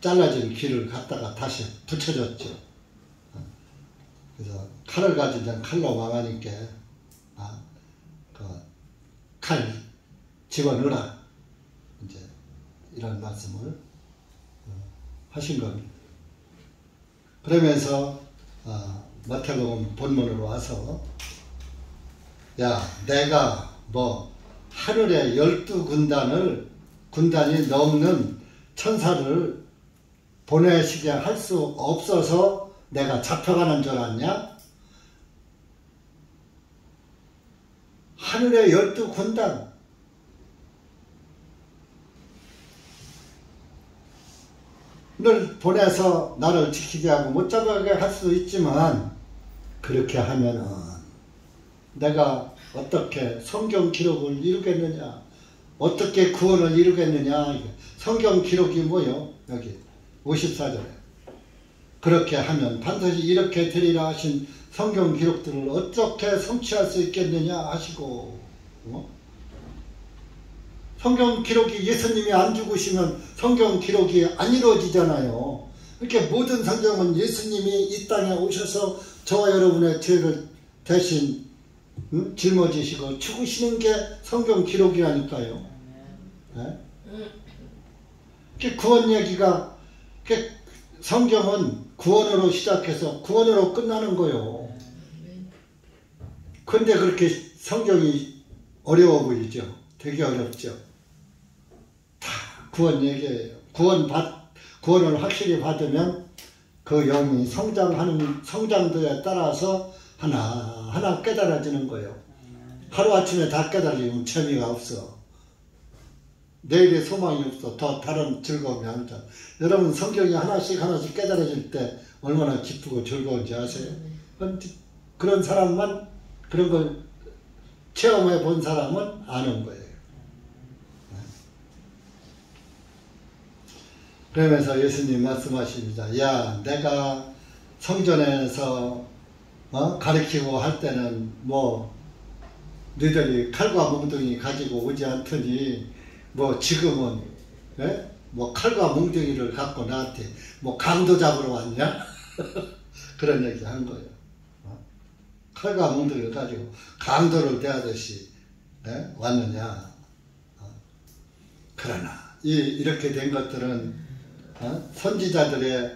잘라진 귀를 갖다가 다시 붙여줬죠. 그래서 칼을 가진 자는 칼로 망하니까 그 칼 집어넣으라. 이제 이런 말씀을 하신 겁니다. 그러면서 마태복음 본문으로 와서 야 내가 뭐 하늘에 12군단이 넘는 천사를 보내시게 할 수 없어서 내가 잡혀가는 줄 알았냐? 하늘의 12군단 를 보내서 나를 지키게 하고 못 잡아가게 할 수도 있지만, 그렇게 하면은 내가 어떻게 성경 기록을 이루겠느냐, 어떻게 구원을 이루겠느냐. 성경 기록이 뭐요? 여기 54절에 그렇게 하면 반드시 이렇게 되리라 하신 성경 기록들을 어떻게 성취할 수 있겠느냐 하시고, 성경 기록이 예수님이 안 죽으시면 성경 기록이 안 이루어지잖아요. 이렇게 모든 성경은 예수님이 이 땅에 오셔서 저와 여러분의 죄를 대신 짊어지시고 죽으시는 게 성경 기록이라니까요. 네? 구원 얘기가, 성경은 구원으로 시작해서 구원으로 끝나는 거요. 근데 그렇게 성경이 어려워 보이죠? 되게 어렵죠? 다 구원 얘기예요. 구원을 확실히 받으면 그 영이 성장도에 따라서 하나하나 깨달아지는 거예요. 하루아침에 다 깨달으면 재미가 없어. 내일의 소망이 없어. 더 다른 즐거움이 아니다. 여러분, 성경이 하나씩 깨달아질 때 얼마나 기쁘고 즐거운지 아세요? 그런 사람만, 그런 걸 체험해 본 사람은 아는 거예요. 그러면서 예수님 말씀하십니다. 야, 내가 성전에서 가르치고 할 때는 너희들이 칼과 몽둥이 가지고 오지 않더니 지금은 칼과 몽둥이를 갖고 나한테 강도 잡으러 왔냐? 그런 얘기 한 거예요. 칼과 몽둥이를 가지고 강도를 대하듯이 왔느냐? 그러나 이렇게 된 것들은 선지자들의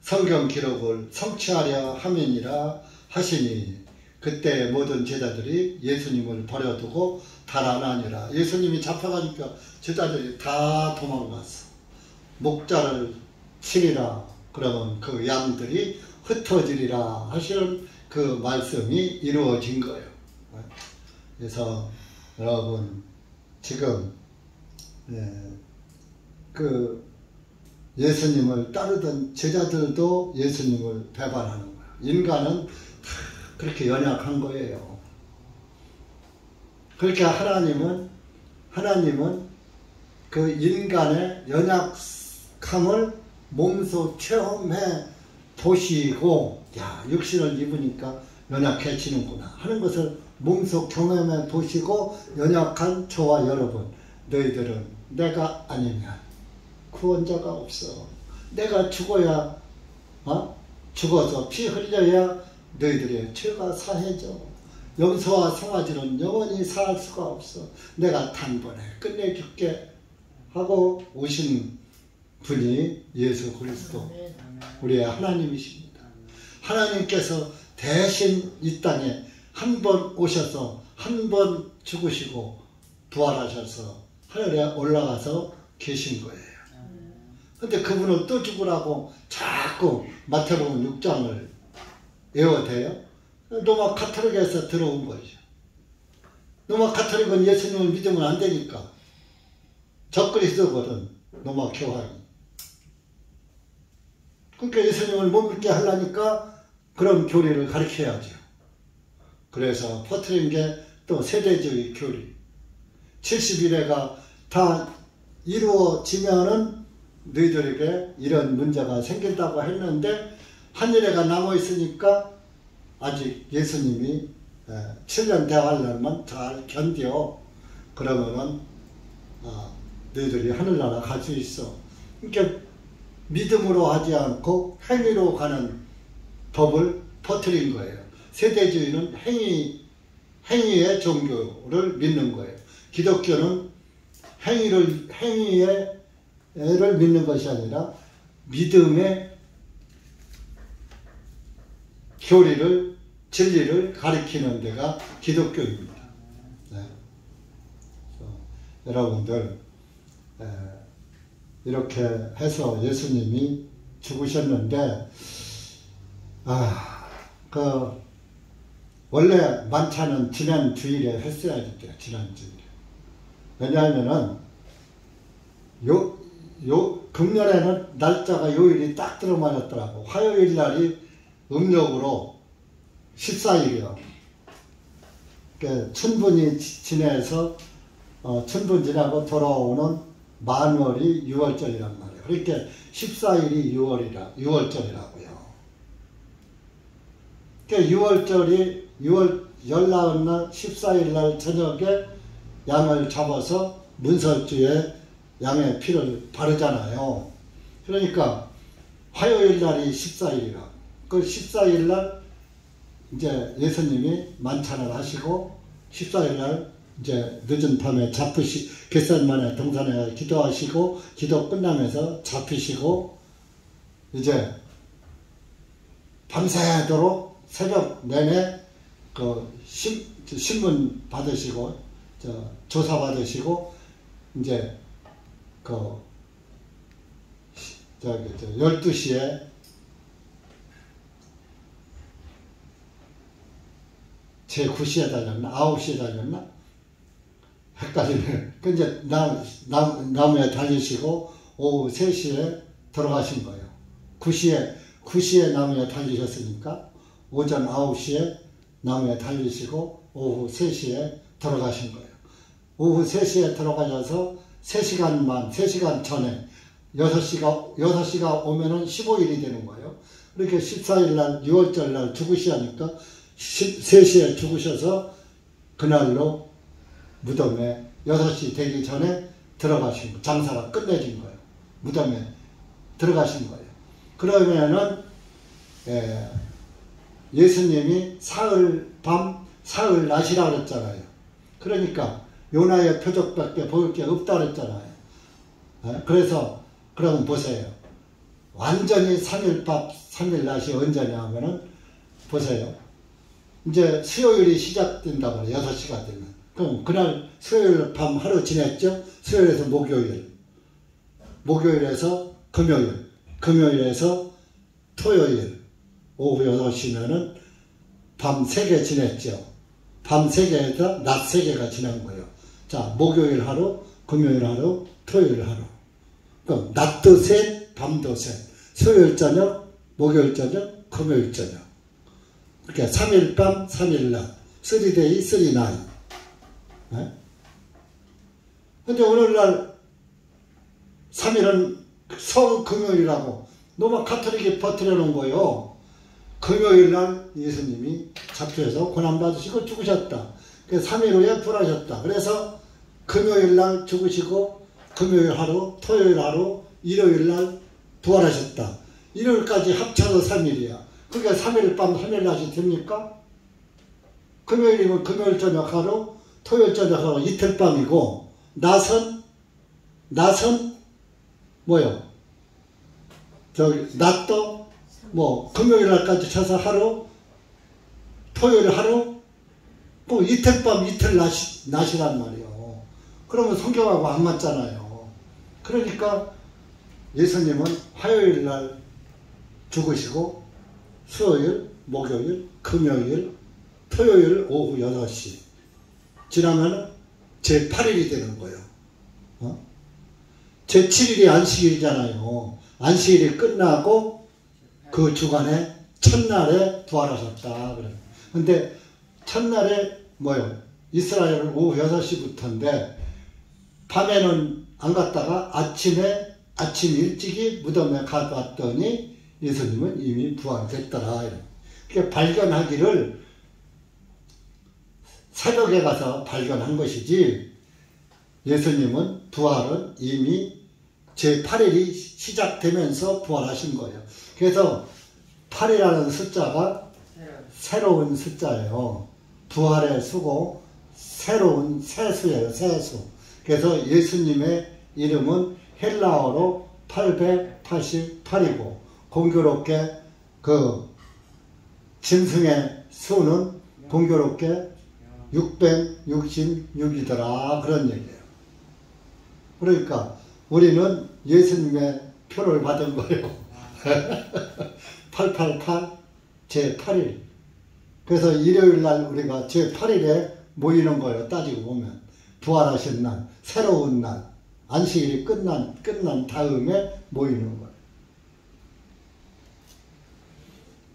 성경 기록을 성취하려 함이니라 하시니, 그때 모든 제자들이 예수님을 버려두고 달아나니라. 예수님이 잡혀가니까 제자들이 다 도망갔어. 목자를 치리라 그러면 그 양들이 흩어지리라 하시는 그 말씀이 이루어진 거예요. 그래서 여러분, 지금 그 예수님을 따르던 제자들도 예수님을 배반하는 거예요. 인간은 그렇게 연약한 거예요. 그렇게 하나님은 그 인간의 연약함을 몸소 체험해 보시고, 야, 육신을 입으니까 연약해지는구나 하는 것을 몸소 경험해 보시고, 연약한 저와 여러분, 너희들은 내가 아니면 구원자가 없어. 내가 죽어야, 죽어서 피 흘려야 너희들의 죄가 사해져. 염소와 송아지는 영원히 살 수가 없어. 내가 단번에 끝내줄게 하고 오신 분이 예수 그리스도, 우리의 하나님이십니다. 하나님께서 대신 이 땅에 한 번 오셔서 한 번 죽으시고 부활하셔서 하늘에 올라가서 계신 거예요. 근데 그분은 또 죽으라고 자꾸 마태복음 6장을 외워대요. 로마 카톨릭에서 들어온 거죠. 로마 카톨릭은 예수님을 믿으면 안 되니까. 적그리스도거든, 로마 교황이. 그러니까 예수님을 못 믿게 하려니까 그런 교리를 가르쳐야죠. 그래서 퍼뜨린 게 또 세대주의 교리. 70일에가 다 이루어지면은 너희들에게 이런 문제가 생긴다고 했는데, 한일회가 남아있으니까 아직 예수님이 7년 대환란만 잘 견뎌. 그러면은 너희들이 하늘나라 갈 수 있어. 그러니까 믿음으로 하지 않고 행위로 가는 법을 퍼뜨린 거예요. 세대주의는 행위의 종교를 믿는 거예요. 기독교는 행위를 믿는 것이 아니라 믿음의 교리를, 진리를 가리키는 데가 기독교입니다. 네. 여러분들, 이렇게 해서 예수님이 죽으셨는데, 원래 만찬은 지난 주일에 했어야지 돼요. 지난 주일에. 왜냐하면은 금년에는 날짜가 요일이 딱 들어맞았더라고. 화요일 날이 음력으로 14일이요. 그러니까春분이 지내서春분 지나고 돌아오는 만월이 6월절이란 말이에요. 그러니까 14일이 6월절이라고요. 그러니까 6월절이 6월 열나흘날 14일 날 저녁에 양을 잡아서 문설주에 양의 피를 바르잖아요. 그러니까 화요일 날이 14일이라. 그 14일 날 이제 예수님이 만찬을 하시고 14일 날 이제 늦은 밤에 겟세마네 동산에 기도하시고 기도 끝나면서 잡히시고 이제 밤새도록 새벽 내내 그 신문 받으시고 조사 받으시고 이제 그 12시에 제 9시에 달렸나? 9시에 달렸나? 헷갈리네. 그 이제 나무에 달리시고 오후 3시에 돌아가신 거예요. 9시에 나무에 달리셨으니까 오전 9시에 나무에 달리시고 오후 3시에 돌아가신 거예요. 오후 3시에 돌아가셔서 3시간 전에 6시가 오면은 15일이 되는 거예요. 그렇게 14일 날 6월절 날 죽으시니까 3시에 죽으셔서 그날로 무덤에 6시 되기 전에 들어가신 거예요. 장사가 끝내진 거예요. 무덤에 들어가신 거예요. 그러면은 예수님이 사흘 낮이라 그랬잖아요. 그러니까 요나의 표적밖에 보일 게 없다 그랬잖아요. 그래서 그럼 보세요. 완전히 3일 밤 3일 낮이 언제냐 하면은 보세요. 이제 수요일이 시작된다 말이에요. 6시가 되면. 그럼 그날 수요일 밤 하루 지냈죠? 수요일에서 목요일에서 금요일, 금요일에서 토요일 오후 6시면은 밤 3개 지냈죠? 밤 3개에서 낮 3개가 지난 거예요. 자, 목요일 하루, 금요일 하루, 토요일 하루. 그럼 낮도 셋, 밤도 셋. 수요일 저녁, 목요일 저녁, 금요일 저녁. 이렇게 3일 밤, 3일 낮. 3day, 3 night. 근데 오늘날 3일은 서금요일이라고 너무 카톨릭이 퍼뜨려 놓은 거예요. 금요일날 예수님이 잡혀서 고난받으시고 죽으셨다. 그래서 3일 후에 부활하셨다. 그래서 금요일날 죽으시고 금요일 하루, 토요일 하루, 일요일날 부활하셨다. 일요일까지 합쳐서 3일이야. 그게 3일 밤, 3일 낮이 됩니까? 금요일이면 금요일 저녁 하루, 토요일 저녁 하루, 이틀 밤이고 낮은 뭐요? 낮도 뭐 금요일 날까지 쳐서 하루, 토요일 하루, 또 이틀 밤, 이틀 낮이란 말이에요. 그러면 성경하고 안 맞잖아요. 그러니까 예수님은 화요일 날 죽으시고 수요일, 목요일, 금요일, 토요일 오후 6시 지나면 제8일이 되는 거예요. 제7일이 안식일이잖아요. 안식일이 끝나고 그 주간에 첫날에 부활하셨다. 그래. 근데 첫날에 뭐요? 이스라엘은 오후 6시부터인데 밤에는 안 갔다가 아침 일찍이 무덤에 가봤더니 예수님은 이미 부활됐더라. 그러니까 발견하기를 새벽에 가서 발견한 것이지 예수님은 부활은 이미 제8일이 시작되면서 부활하신 거예요. 그래서 8이라는 숫자가 새로운 숫자예요. 부활의 수고 새로운 새수예요. 새수. 그래서 예수님의 이름은 헬라어로 888이고 공교롭게 그 짐승의 수는 공교롭게 666이더라. 그런 얘기예요. 그러니까 우리는 예수님의 표를 받은 거예요. 888 제8일. 그래서 일요일 날 우리가 제8일에 모이는 거예요. 따지고 보면. 부활하신 날, 새로운 날, 안식일이 끝난 다음에 모이는 거예요.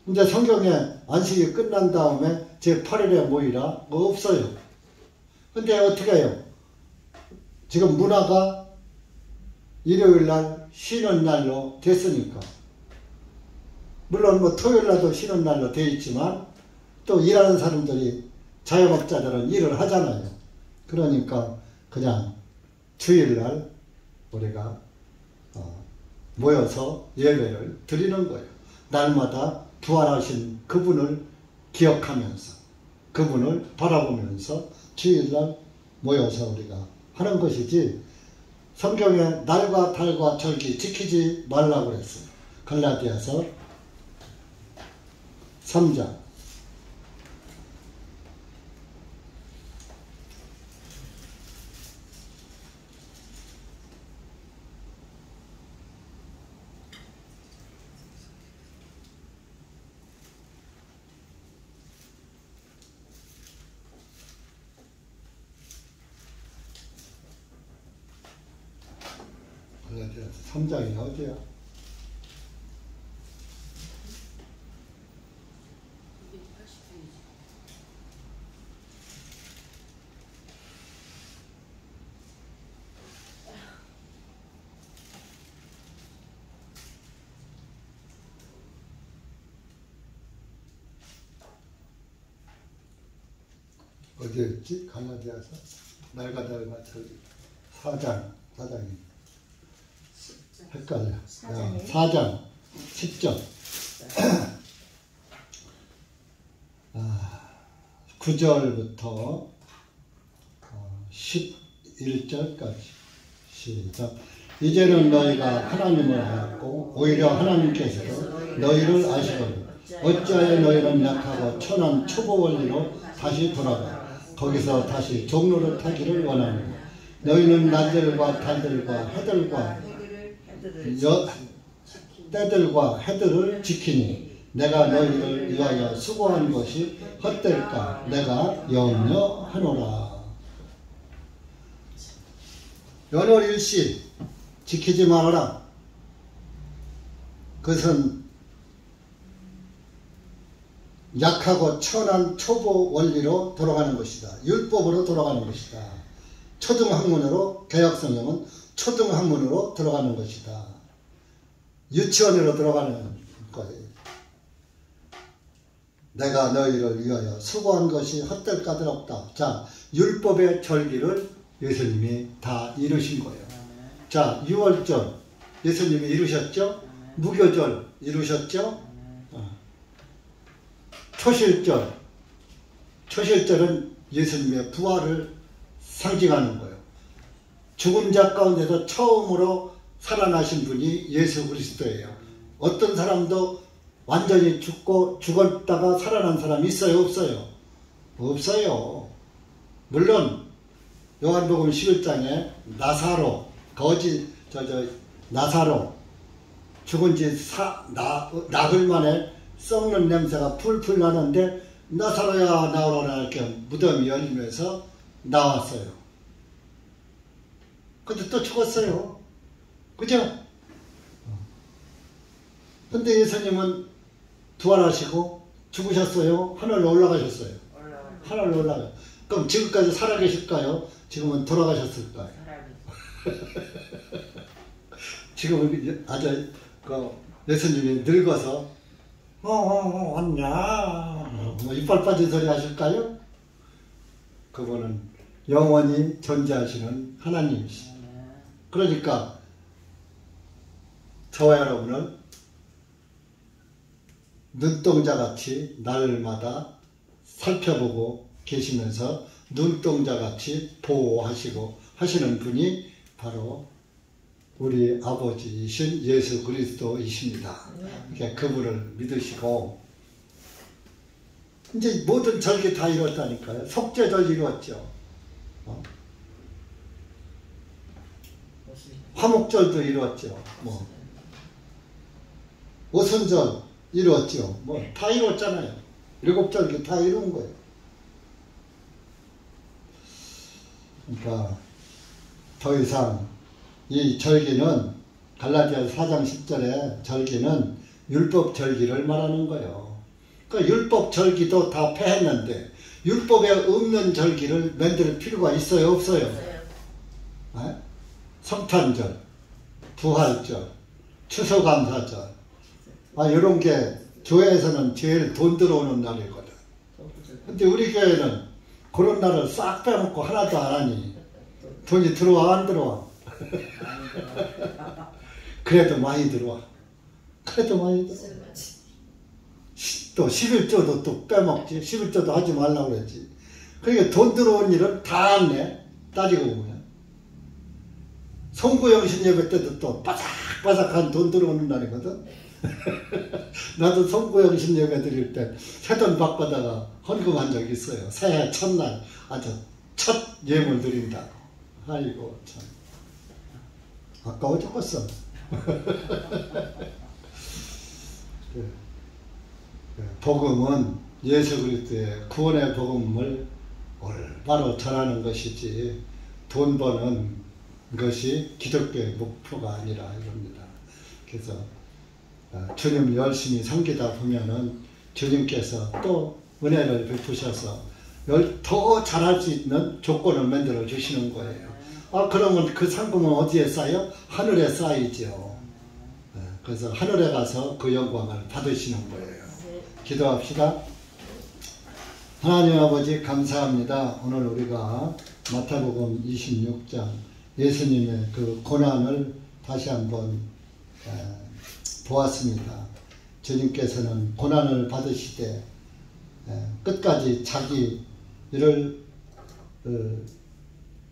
근데 성경에 안식이 끝난 다음에 제8일에 모이라 없어요. 근데 어떻게 해요? 지금 문화가 일요일 날 쉬는 날로 됐으니까. 물론 뭐 토요일 날도 쉬는 날로 돼 있지만 또 일하는 사람들이 자영업자들은 일을 하잖아요. 그러니까 그냥 주일날 우리가 모여서 예배를 드리는 거예요. 날마다 부활하신 그분을 기억하면서 그분을 바라보면서 주일날 모여서 우리가 하는 것이지 성경에 날과 달과 절기 지키지 말라고 그랬어요. 갈라디아서 3장 갈라디아서 3장이 어디야? 어디였지? 갈라디아서 날과 달과 절기 4장이 헷갈려. 4장 10절 9절부터 11절까지 시작. 이제는 너희가 하나님을 알았고 오히려 하나님께서도 너희를 아시거든. 어찌하여 너희는 약하고 천한 초보 원리로 다시 돌아가 거기서 다시 종로를 타기를 원하느냐. 너희는 날들과 달들과 때들과 해들을 지키니 내가 너희를 위하여 수고한 것이 헛될까 내가 염려하노라. 연월일시 지키지 말아라. 그것은 약하고 천한 초보 원리로 돌아가는 것이다. 율법으로 돌아가는 것이다. 초등학문으로 개혁성경은 초등학문으로 들어가는 것이다. 유치원으로 들어가는 거예요. 내가 너희를 위하여 수고한 것이 헛될까들 없다. 자, 율법의 절기를 예수님이 다 이루신 거예요. 자, 유월절 예수님이 이루셨죠? 무교절 이루셨죠? 초실절은 예수님의 부활을 상징하는 거예요. 죽은 자 가운데서 처음으로 살아나신 분이 예수 그리스도예요. 어떤 사람도 완전히 죽었다가 살아난 사람이 있어요? 없어요? 없어요. 물론 요한복음 11장에 나사로 나사로 죽은 지 나흘 만에 썩는 냄새가 풀풀 나는데 나사로야 나오라 이렇게 무덤이 열리면서 나왔어요. 근데 또 죽었어요. 그죠? 근데 예수님은 부활하시고 죽으셨어요? 하늘로 올라가셨어요. 하늘로 올라가요. 그럼 지금까지 살아계실까요? 지금은 돌아가셨을까요? 지금은 아주 예수님이 늙어서 왔냐 뭐 이빨 빠진 소리 하실까요? 그분은 영원히 존재하시는 하나님이시죠. 그러니까 저와 여러분은 눈동자같이 날마다 살펴보고 계시면서 눈동자같이 보호하시고 하시는 분이 바로 우리 아버지이신 예수 그리스도이십니다. 그러니까 그분을 믿으시고 이제 모든 절기 다 이뤘다니까요. 속죄절 이뤘죠. 화목절도 이뤘죠. 오순절 이뤘죠. 다 이뤘잖아요. 일곱 절기 다 이룬 거예요. 그러니까 더 이상 이 절기는 갈라디아서 4장 10절에 절기는 율법 절기를 말하는 거예요. 그 율법 절기도 다 폐했는데 율법에 없는 절기를 만들 필요가 있어요, 없어요? 네? 성탄절, 부활절, 추수감사절, 이런 게 교회에서는 제일 돈 들어오는 날이거든. 근데 우리 교회는 그런 날을 싹 빼먹고 하나도 안 하니 돈이 들어와 안 들어와? 그래도 많이 들어와. 그래도 많이 들어와. 또 11조도 또 빼먹지. 11조도 하지 말라고 그랬지. 그러니까 돈 들어온 일은 다 했네. 따지고 보면. 송구영신 예배 때도 또 바삭바삭한 돈 들어오는 날이거든. 나도 송구영신 예배 드릴 때 새돈 바꿔다가 헌금한 적이 있어요. 새해 첫날 아주 첫 예물 드린다고. 아이고 참 아까워 죽겠어. 복음은 예수 그리스도의 구원의 복음을 올바로 전하는 것이지 돈 버는 것이 기독교의 목표가 아니라 이겁니다. 그래서 주님 열심히 섬기다 보면은 주님께서 또 은혜를 베푸셔서 더 잘할 수 있는 조건을 만들어 주시는 거예요. 그러면 그 상금은 어디에 쌓여? 하늘에 쌓이죠. 그래서 하늘에 가서 그 영광을 받으시는 거예요. 기도합시다. 하나님 아버지 감사합니다. 오늘 우리가 마태복음 26장 예수님의 그 고난을 다시 한번 보았습니다. 주님께서는 고난을 받으시되 끝까지 자기 일을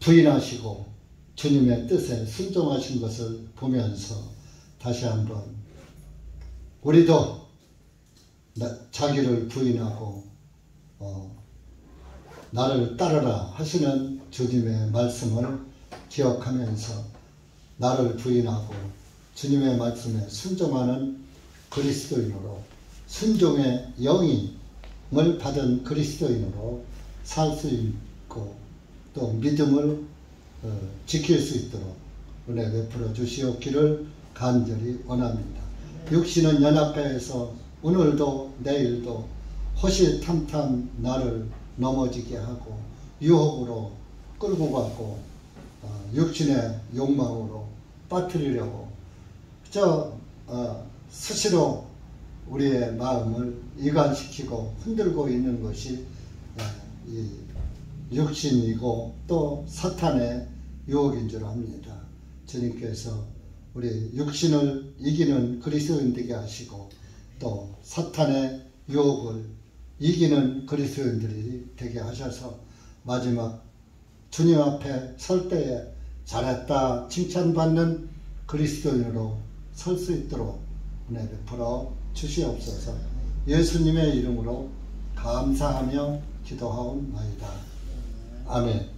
부인하시고 주님의 뜻에 순종하신 것을 보면서 다시 한번 우리도 자기를 부인하고 나를 따르라 하시는 주님의 말씀을 기억하면서 나를 부인하고 주님의 말씀에 순종하는 그리스도인으로 순종의 영임을 받은 그리스도인으로 살 수 있고 또 믿음을 지킬 수 있도록 은혜 베풀어 주시옵기를 간절히 원합니다. 육신은 연약해서 오늘도 내일도 호시탐탐 나를 넘어지게 하고 유혹으로 끌고 가고 육신의 욕망으로 빠뜨리려고 스스로 우리의 마음을 이간시키고 흔들고 있는 것이 이 육신이고 또 사탄의 유혹인 줄 압니다. 주님께서 우리 육신을 이기는 그리스도인 되게 하시고 또 사탄의 유혹을 이기는 그리스도인들이 되게 하셔서 마지막 주님 앞에 설 때에 잘했다 칭찬받는 그리스도인으로 설 수 있도록 은혜 베풀어 주시옵소서. 예수님의 이름으로 감사하며 기도하옵나이다. 아멘.